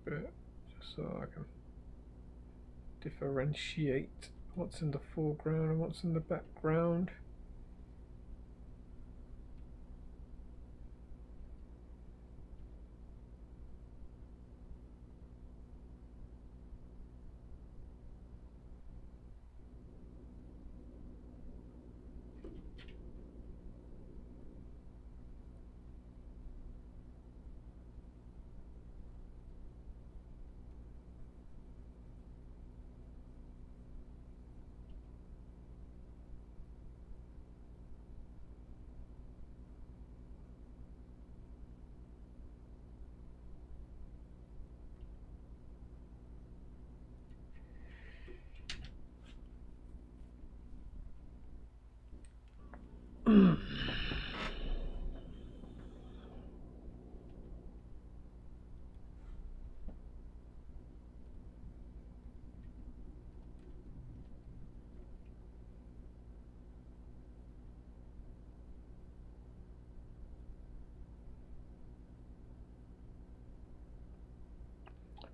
a bit, just so I can differentiate what's in the foreground and what's in the background.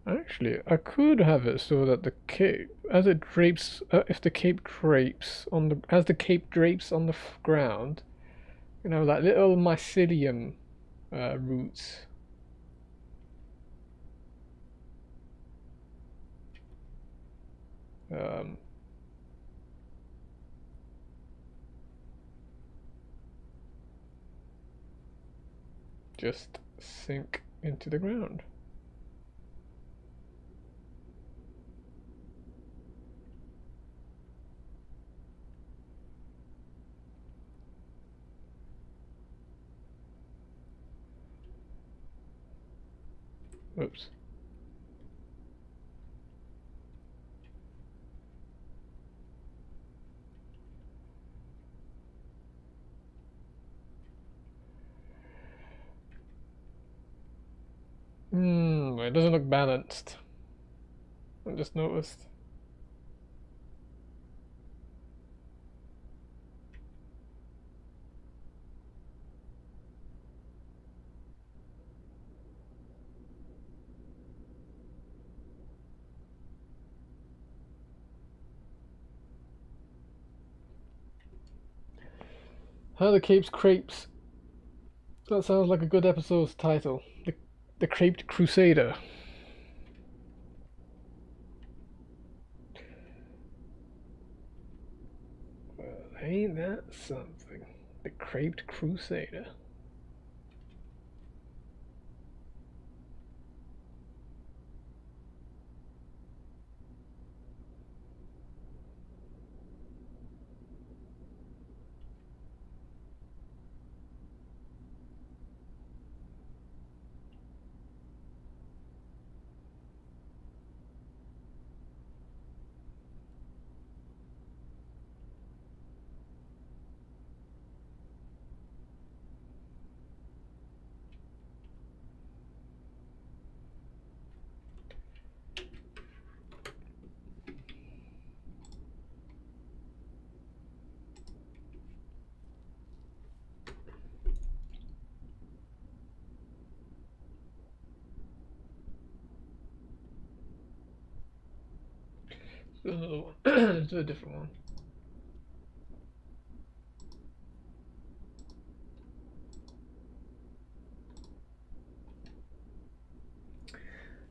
Actually, I could have it so that the cape, as it drapes, if the cape drapes on the, as the cape drapes on the ground, you know, like little mycelium roots. Just sink into the ground. Oops. it doesn't look balanced. I just noticed. How the Capes Crepes. That sounds like a good episode's title. The Creped Crusader. Well, ain't that something? The Creped Crusader. So, let's do a different one.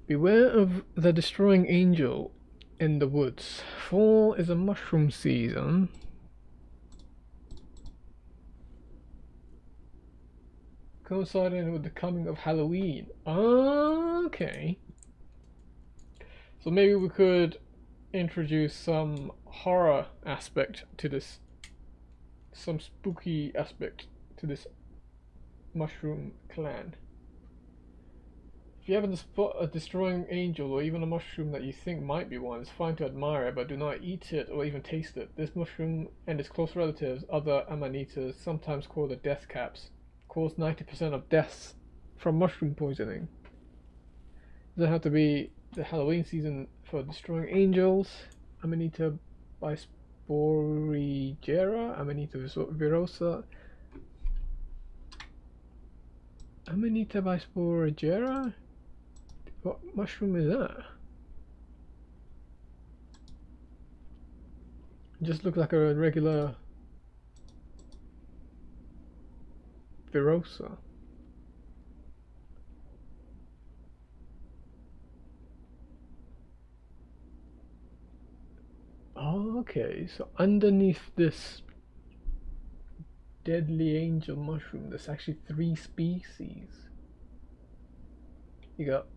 Beware of the destroying angel in the woods. Fall is a mushroom season. Coinciding with the coming of Halloween. Okay. So maybe we could introduce some horror aspect to this, some spooky aspect to this mushroom clan. If you happen to spot a destroying angel or even a mushroom that you think might be one, it's fine to admire it, but do not eat it or even taste it. This mushroom and its close relatives, other amanitas, sometimes called the death caps, cause 90% of deaths from mushroom poisoning. Doesn't have to be the Halloween season for destroying angels. Amanita bisporigera, Amanita virosa. Amanita bisporigera? What mushroom is that? It just looks like a regular virosa. Oh, okay, so underneath this deadly angel mushroom, there's actually 3 species. You got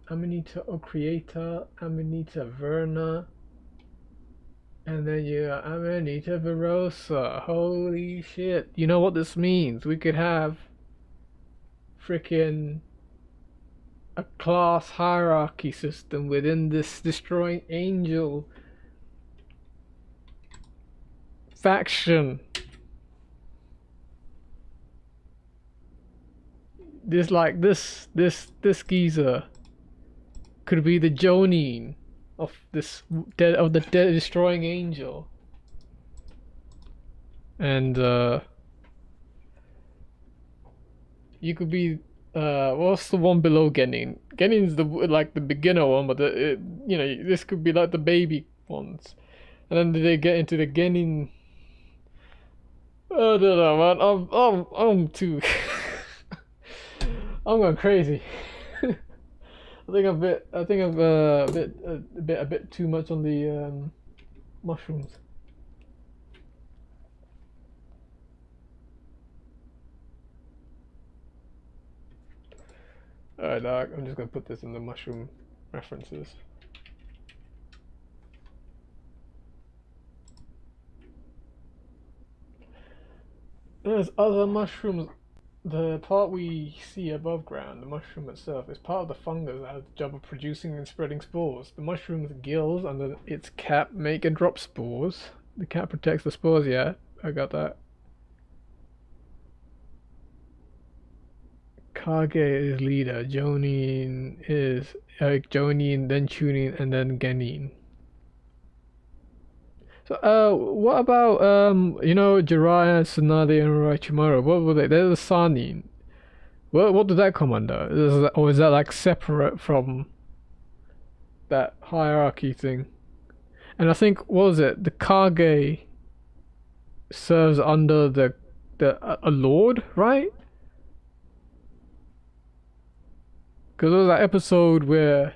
Amanita ocreata, Amanita verna, and then you got Amanita virosa. Holy shit. You know what this means? We could have freaking a class hierarchy system within this destroying angel faction. This geezer could be the Jonin of the destroying angel, and you could be what's the one below Genin? Genin's the beginner one, but you know, this could be like the baby ones, and then they get into the Genin. I don't know, man. I'm too. I'm going crazy. I think I'm a bit too much on the mushrooms. Alright, I'm just gonna put this in the mushroom references. There's other mushrooms. The part we see above ground, the mushroom itself, is part of the fungus that has the job of producing and spreading spores. The mushroom's gills under its cap make and drop spores. The cap protects the spores, yeah, I got that. Kage is leader. Jonin is Jonin, then Chunin, and then Genin. So, what about you know, Jiraiya, Tsunade, and Orochimaru? What were they? They're the Sanin. What did that come under? Or is that like separate from that hierarchy thing? And I think what was it? The Kage serves under the a lord, right? Because there was that episode where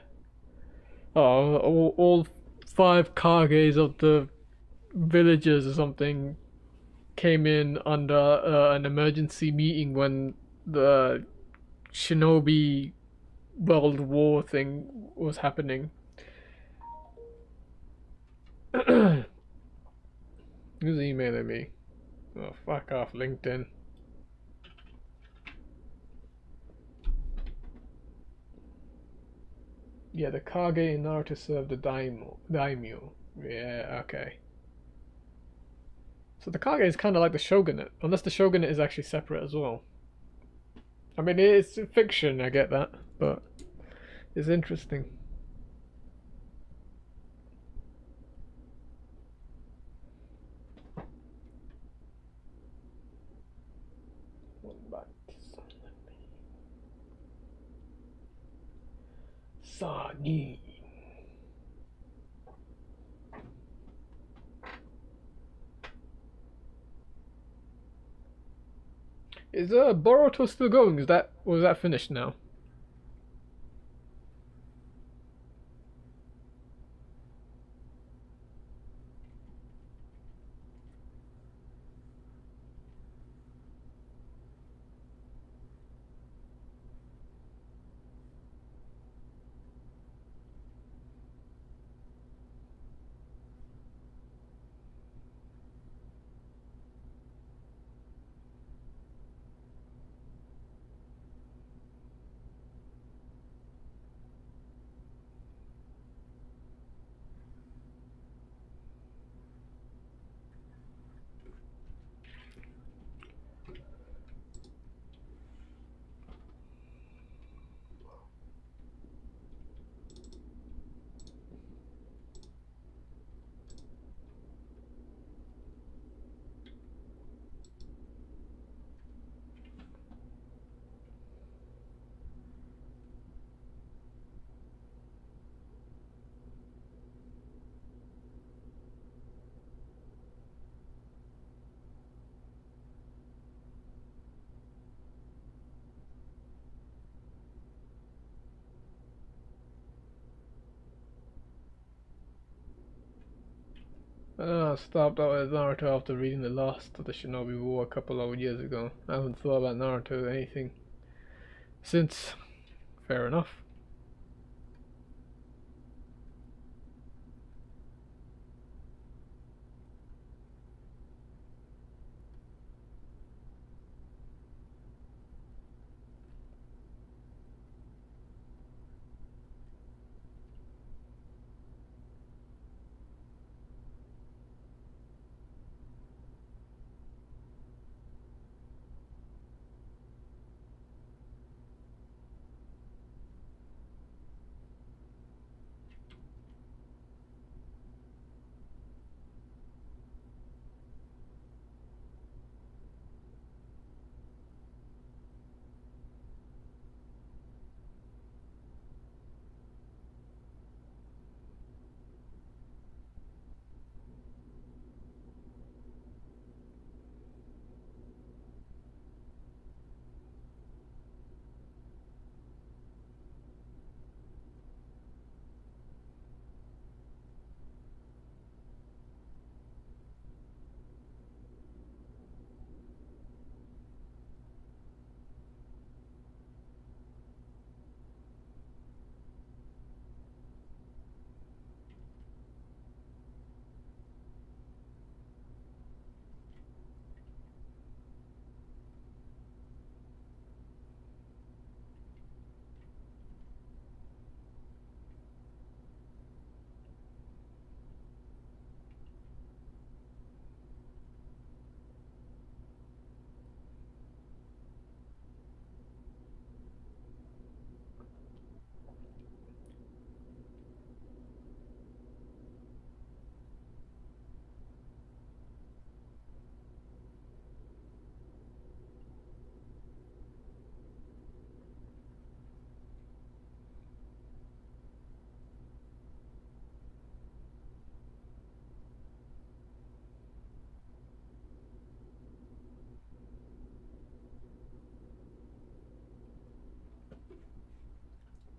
all five Kages of the villagers or something came in under an emergency meeting when the Shinobi World War thing was happening. Who's emailing me? Oh, fuck off, LinkedIn. Yeah, the Kage in Naruto served the daimyo. Yeah, okay. So the Kage is kind of like the shogunate, unless the shogunate is actually separate as well. I mean, it's fiction, I get that, but it's interesting. Sani. Is Boruto still going? Was that finished now? I stopped out at Naruto after reading the last of the Shinobi War a couple of years ago. I haven't thought about Naruto or anything since. Fair enough.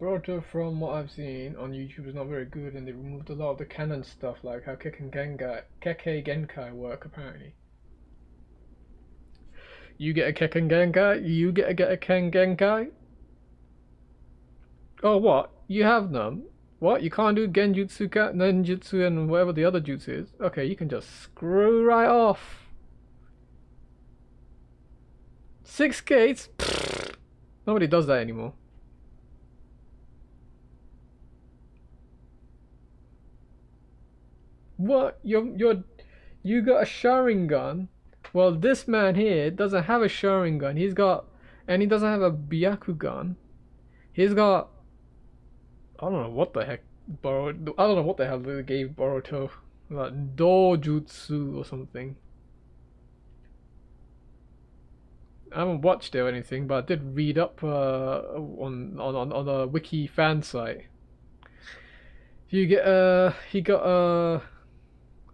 Boruto, from what I've seen on YouTube, is not very good, and they removed a lot of the canon stuff, like how Kekkei Genkai work, apparently. You get a Kekkei Genkai? You get a Kekkei Genkai? Oh, what? You have none? What? You can't do Genjutsu, Nenjutsu, and whatever the other jutsu is? Okay, you can just screw right off. 6 gates? Pfft. Nobody does that anymore. What? You got a Sharingan? Well, this man here doesn't have a Sharingan. And he doesn't have a Byakugan. He's got, I don't know what the heck I don't know what the hell they gave Boruto, like Dojutsu or something. I haven't watched it or anything, but I did read up on a wiki fan site. You get he got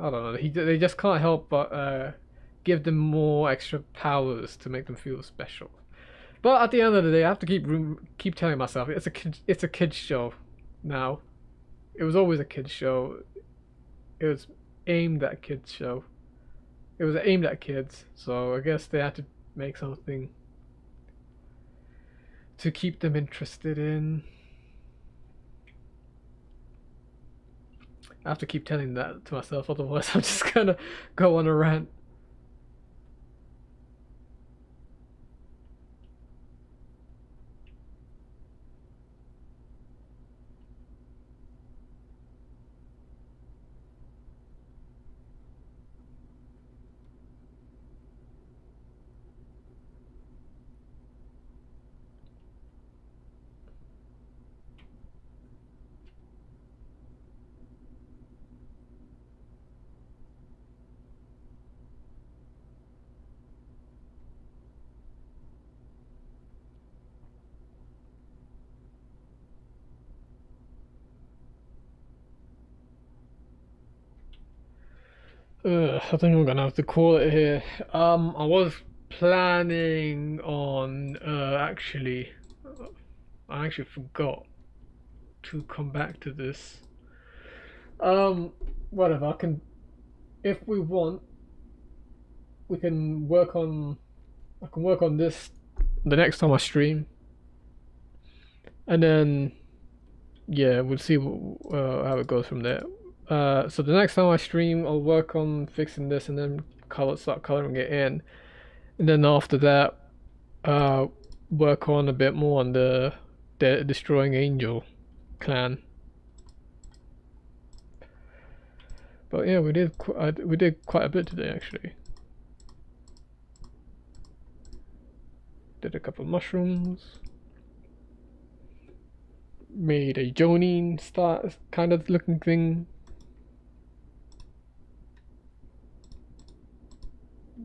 I don't know. They just can't help but give them more extra powers to make them feel special. But at the end of the day, I have to keep telling myself it's a kids show now. It was always a kids show. It was aimed at kids show. It was aimed at kids, so I guess they had to make something to keep them interested in. I have to keep telling that to myself, otherwise I'm just gonna go on a rant. I think I'm gonna have to call it here. I was planning on I actually forgot to come back to this. Whatever. If we want, we can work on. I can work on this the next time I stream, and then yeah, we'll see how it goes from there. So the next time I stream, I'll work on fixing this and then start coloring it in, and then after that, work on a bit more on the destroying angel clan. But yeah, we did quite a bit today actually. Did a couple of mushrooms. Made a Jonin start kind of looking thing.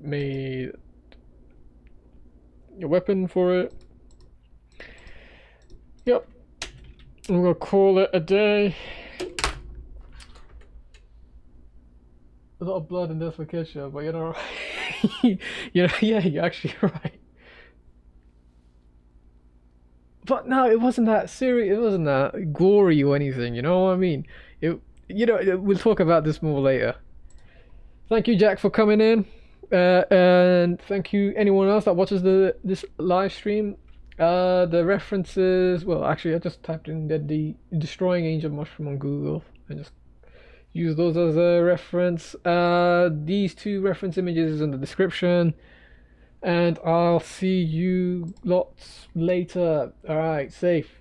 Made a weapon for it. Yep. I'm gonna call it a day. A lot of blood and death for Kesha, but you know, yeah, you're actually right. But no, it wasn't that serious. It wasn't that gory or anything. You know what I mean? We'll talk about this more later. Thank you, Jack, for coming in. And thank you anyone else that watches this live stream. The references, well, actually I just typed in the destroying angel mushroom on Google and just use those as a reference. These 2 reference images in the description, and I'll see you lots later. All right, safe.